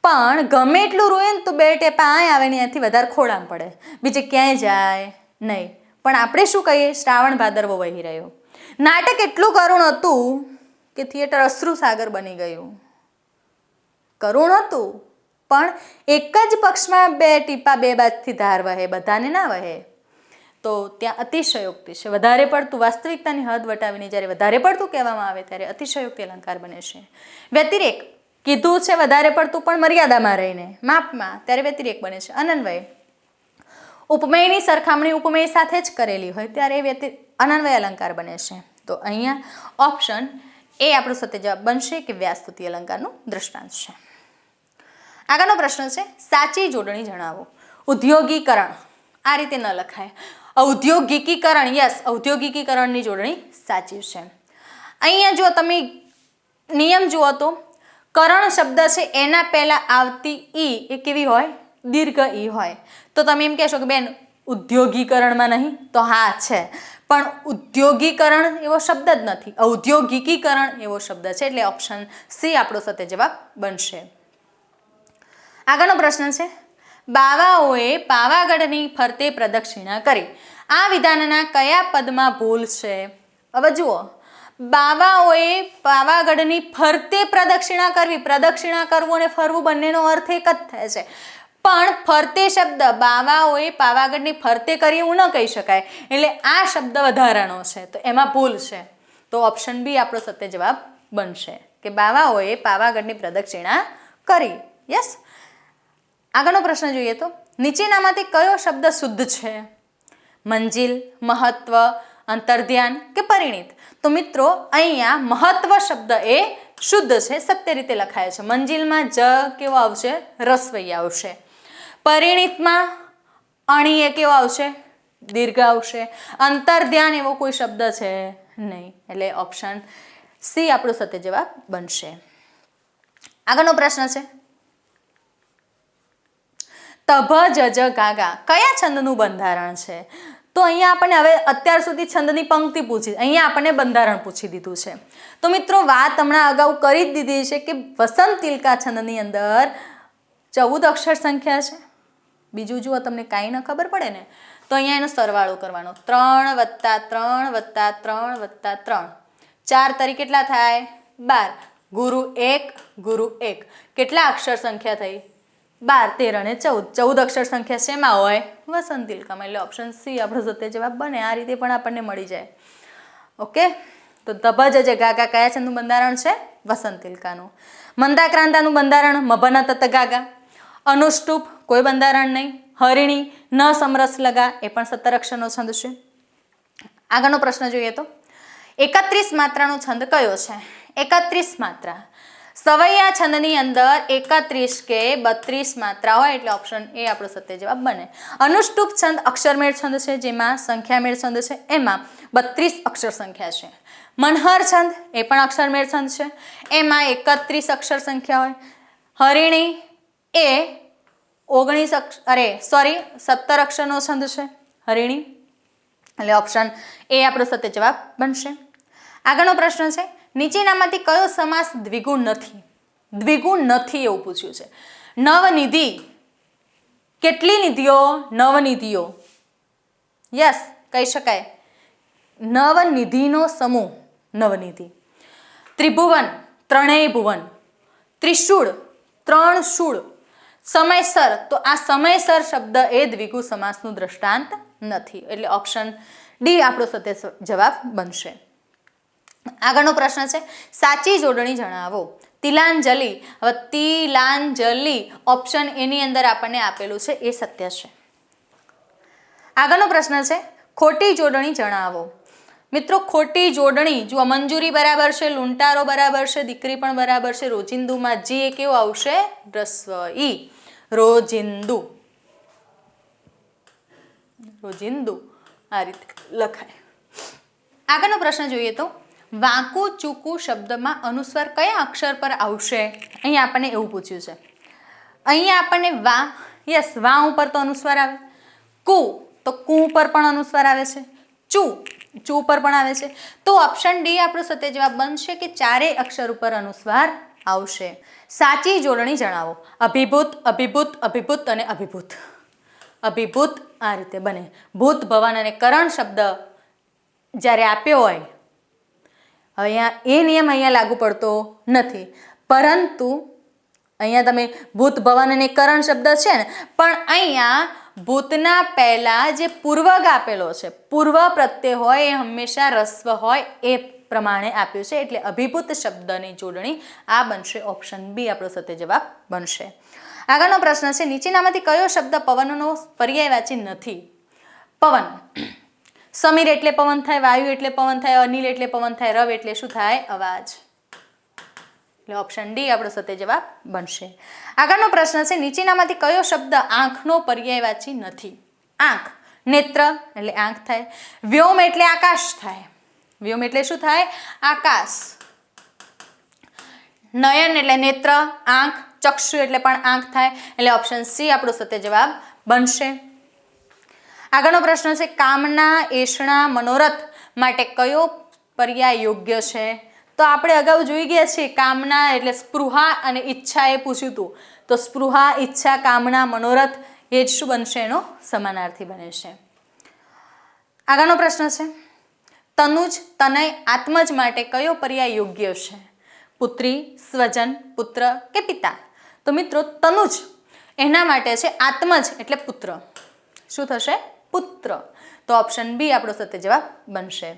પણ ગમે એટલું રોવે ને તો બે ટેપા આય આવે ને એનાથી વધારે ખોડામ પડે, બીજે ક્યાંય જાય નહીં. પણ આપણે શું કહીએ? શ્રાવણ ભાદરવો વહી રહ્યો. નાટક એટલું કરુણ હતું કે થિયેટર અશ્રુસાગર બની ગયું. કરુણ હતું, પણ એક જ પક્ષમાં બે ટીપા બે બાજુથી ધાર વહે, બધાને ના વહે. તો ત્યાં અતિશયોક્તિ છે. વધારે પડતું વાસ્તવિકતાની હદ વટાવીને જ્યારે વધારે પડતું કહેવામાં આવે ત્યારે અતિશયોક્તિ અલંકાર બને છે. વ્યતિરેક, કીધું છે વધારે પડતું પણ મર્યાદામાં રહીને, માપમાં, ત્યારે વ્યતિરેક બને છે. અનન્વય, ઉપમેયની સરખામણી ઉપમેય સાથે જ કરેલી હોય ત્યારે અનન્વય અલંકાર બને છે. તો અહીંયા ઓપ્શન એ આપણો સત્ય જવાબ બનશે કે વ્યાસ્તુતિ અલંકારનું દ્રષ્ટાંત છે. આગળનો પ્રશ્ન છે સાચી જોડણી જણાવો. ઉદ્યોગીકરણ આ રીતે ન લખાય. ઔદ્યોગિકીકરણ, યસ, ઔદ્યોગિકીકરણની જોડણી સાચી છે. અહીંયા જો તમે નિયમ જુઓ તો કરણ શબ્દ છે એના પહેલા આવતી ઈ એ કેવી હોય? દીર્ઘ ઈ હોય. તો તમે એમ કહેશો કે બેન ઉદ્યોગીકરણમાં નહીં? તો હા છે, પણ ઉદ્યોગીકરણ એવો શબ્દ જ નથી, ઔદ્યોગિકીકરણ એવો શબ્દ છે. એટલે ઓપ્શન સી આપણો સત્ય જવાબ બનશે. આગળનો પ્રશ્ન છે બાવાઓએ પાવાગઢની ફરતે પ્રદક્ષિણા કરી. આ વિધાનના કયા પદમાં ભૂલ છે? હવે જુઓ, બાવાઓએ પાવાગઢની ફરતે પ્રદક્ષિણા કરવી, પ્રદક્ષિણા કરવું અને ફરવું બંનેનો અર્થ એક જ થાય છે. પણ ફરતે શબ્દ બાવાઓએ પાવાગઢની ફરતે કરી એવું ન કહી શકાય, એટલે આ શબ્દ વધારાનો છે, તો એમાં ભૂલ છે. તો ઓપ્શન બી આપણો સત્ય જવાબ બનશે કે બાવાઓએ પાવાગઢની પ્રદક્ષિણા કરી. યસ. આગળનો પ્રશ્ન જોઈએ તો નીચેનામાંથી કયો શબ્દ શુદ્ધ છે? મંજિલ, મહત્વ, અંતર્ધ્યાન કે પરિણીત? તો મિત્રો અહીંયા મહત્વ શબ્દ એ શુદ્ધ છે, સત્ય રીતે લખાય છે. મંજિલમાં જ કેવો આવશે? રસ્વઈ આવશે. પરિણીતમાં અણી એ કેવો આવશે? દીર્ઘ આવશે. અંતર્ધ્યાન એવો કોઈ શબ્દ છે નહીં, એટલે ઓપ્શન સી આપણો સત્ય જવાબ બનશે. આગળનો પ્રશ્ન છે તભ જજ ગાગા કયા છંદનું બંધારણ છે? તો અહીંયા આપણને હવે અત્યાર સુધી છંદની પંક્તિ પૂછી, અહીંયા આપણને બંધારણ પૂછી દીધું છે. તો મિત્રો વાત હમણાં અગાઉ કરી જ દીધી છે કે વસંત તિલકા છંદની અંદર 14 અક્ષર સંખ્યા છે. બીજું જુઓ તમને કાંઈ ન ખબર પડે ને તો અહીંયા એનો સરવાળો કરવાનો. 3 + 3 + 3 + 3 4 તરી કેટલા થાય? 12. ગુરુ 1 ગુરુ 1 કેટલા અક્ષર સંખ્યા થઈ? 12, 13 અને 14. 14 અક્ષર સંખ્યા શેમાં હોય? વસંત તિલકામાં. એટલે ઓપ્શન સી આપણો સત્ય જવાબ બને. આ રીતે પણ આપણને મળી જાય. ઓકે, તો તભ જજ ગાગા કયા છંદનું બંધારણ છે? વસંત તિલકાનું. મંદાક્રાંતાનું બંધારણ મભન તત ગાગા. અનુષ્ટુપ કોઈ બંધારણ નહીં. હરિણી ન સમરસ લગા એ પણ 17 અક્ષરનો છંદ છે. આગળનો પ્રશ્ન જોઈએ તો 31 માત્રાનો છંદ કયો છે? 31 માત્રા. સવૈયા છંદની અંદર 31 કે 32 માત્રા હોય એટલે ઓપ્શન એ આપણો સત્ય જવાબ બને. અનુષ્ટુપ છંદ અક્ષરમેળ છંદ છે, જેમાં સંખ્યામેળ છંદ છે, એમાં 32 અક્ષર સંખ્યા છે. મનહર છંદ એ પણ અક્ષરમેળ છંદ છે, એમાં 31 અક્ષર સંખ્યા હોય. હરિણી એ 17 અક્ષરનો છંદ છે હરિણી, એટલે ઓપ્શન એ આપણો સત્ય જવાબ બનશે. આગળનો પ્રશ્ન છે નીચેનામાંથી કયો સમાસ દ્વિગુણ નથી? દ્વિગુણ નથી એવું પૂછ્યું છે. નવનિધિ, કેટલી નિધિઓ? નવનિધિઓ. યસ, કહી શકાય નવનિધિનો સમૂહ, નવનિધિ. ત્રિભુવન, ત્રણેય ભુવન. ત્રિશૂળ, 3 શૂળ. સમયસર, તો આ સમયસર શબ્દ એ દ્વિગુ સમાસનું દ્રષ્ટાંત નથી, એટલે ઓપ્શન ડી આપણો સત્ય જવાબ બનશે. આગળનો પ્રશ્ન છે સાચી જોડણી જણાવો. તિલાંજલિ. હવે તિલાંજલિ ઓપ્શન એની અંદર આપણને આપેલું છે એ સત્ય છે. આગળનો પ્રશ્ન છે ખોટી જોડણી જણાવો. મિત્રો ખોટી જોડણી જો મંજૂરી બરાબર છે, લૂંટારો બરાબર છે, દીકરી પણ બરાબર છે, રોજિંદુમાં જી એ કેવું આવશે? રસ્વ ઈ. રોજિંદુ, રોજિંદુ આ રીતે લખાય. આગળનો પ્રશ્ન જોઈએ તો વાંકુ ચૂકુ શબ્દમાં અનુસ્વાર કયા અક્ષર પર આવશે? અહીંયા આપણને એવું પૂછ્યું છે. અહીંયા આપણને વા, યસ વા ઉપર તો અનુસ્વાર આવે. કુ તો કુ ઉપર પણ અનુસ્વાર આવે છે. ચુ, ચુ ઉપર પણ આવે છે. તો ઓપ્શન ડી આપણો સત્ય જવાબ બનશે કે ચારેય અક્ષર ઉપર અનુસ્વાર આવશે. સાચી જોડણી જણાવો. અભિભૂત, અભિભૂત, અભિભૂત અને અભિભૂત. અભિભૂત આ રીતે બને. ભૂત, ભવન અને કરણ શબ્દ જ્યારે આપ્યો હોય, અહીંયા એ નિયમ અહીંયા લાગુ પડતો નથી, પરંતુ અહીંયા તમે ભૂત, ભવન અને કરણ શબ્દ છે ને, પણ અહીંયા ભૂતના પહેલા જે પૂર્વગ આપેલો છે, પૂર્વ પ્રત્યય હોય એ હંમેશા રસ્વ હોય એ પ્રમાણે આપ્યું છે, એટલે અભિભૂત શબ્દની જોડણી આ બનશે. ઓપ્શન બી આપણો સત્ય જવાબ બનશે. આગળનો પ્રશ્ન છે નીચેનામાંથી કયો શબ્દ પવનનો પર્યાયવાચી નથી? પવન. સમીર એટલે પવન થાય, વાયુ એટલે પવન થાય, અનિલ એટલે પવન થાય, રવ એટલે શું થાય? અવાજ. એટલે ઓપ્શન ડી આપણો સત્ય જવાબ બનશે. આગળનો પ્રશ્ન છે નીચેનામાંથી કયો શબ્દ આંખનો પર્યાયવાચી નથી? આંખ. નેત્ર એટલે આંખ થાય, વ્યોમ એટલે આકાશ થાય. વ્યોમ એટલે શું થાય? આકાશ. નયન એટલે નેત્ર, આંખ. ચક્ષુ એટલે પણ આંખ થાય, એટલે ઓપ્શન સી આપણો સત્ય જવાબ બનશે. આગળનો પ્રશ્ન છે કામના, એષણા, મનોરથ માટે કયો પર્યાય યોગ્ય છે? તો આપણે અગાઉ જોઈ ગયા છીએ કામના એટલે સ્પૃહા અને ઈચ્છા એ પૂછ્યું હતું, તો સ્પૃહા, ઈચ્છા, કામના, મનોરથ એ જ શું બનશે? એનો સમાનાર્થી બને છે. આગળનો પ્રશ્ન છે તનુજ, તનય, આત્મજ માટે કયો પર્યાય યોગ્ય છે? પુત્રી, સ્વજન, પુત્ર કે પિતા? તો મિત્રો તનુજ એના માટે છે આત્મજ એટલે પુત્ર. શું થશે? પુત્ર. તો ઓપ્શન બી આપણો સત્ય જવાબ બનશે.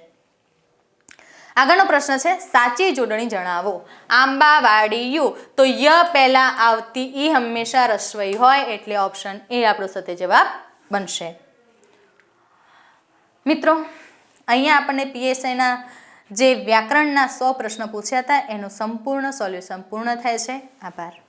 આગળનો પ્રશ્ન છે સાચી જોડણી જણાવો. આંબા, વાડિયું, તો ય પહેલા આવતી ઈ હંમેશા રસ્વઈ હોય, એટલે ઓપ્શન એ આપણો સત્ય જવાબ બનશે. મિત્રો અહીંયા આપણને પીએસઆઈના જે વ્યાકરણના 100 પ્રશ્ન પૂછ્યા હતા એનું સંપૂર્ણ સોલ્યુશન પૂર્ણ થાય છે. આભાર.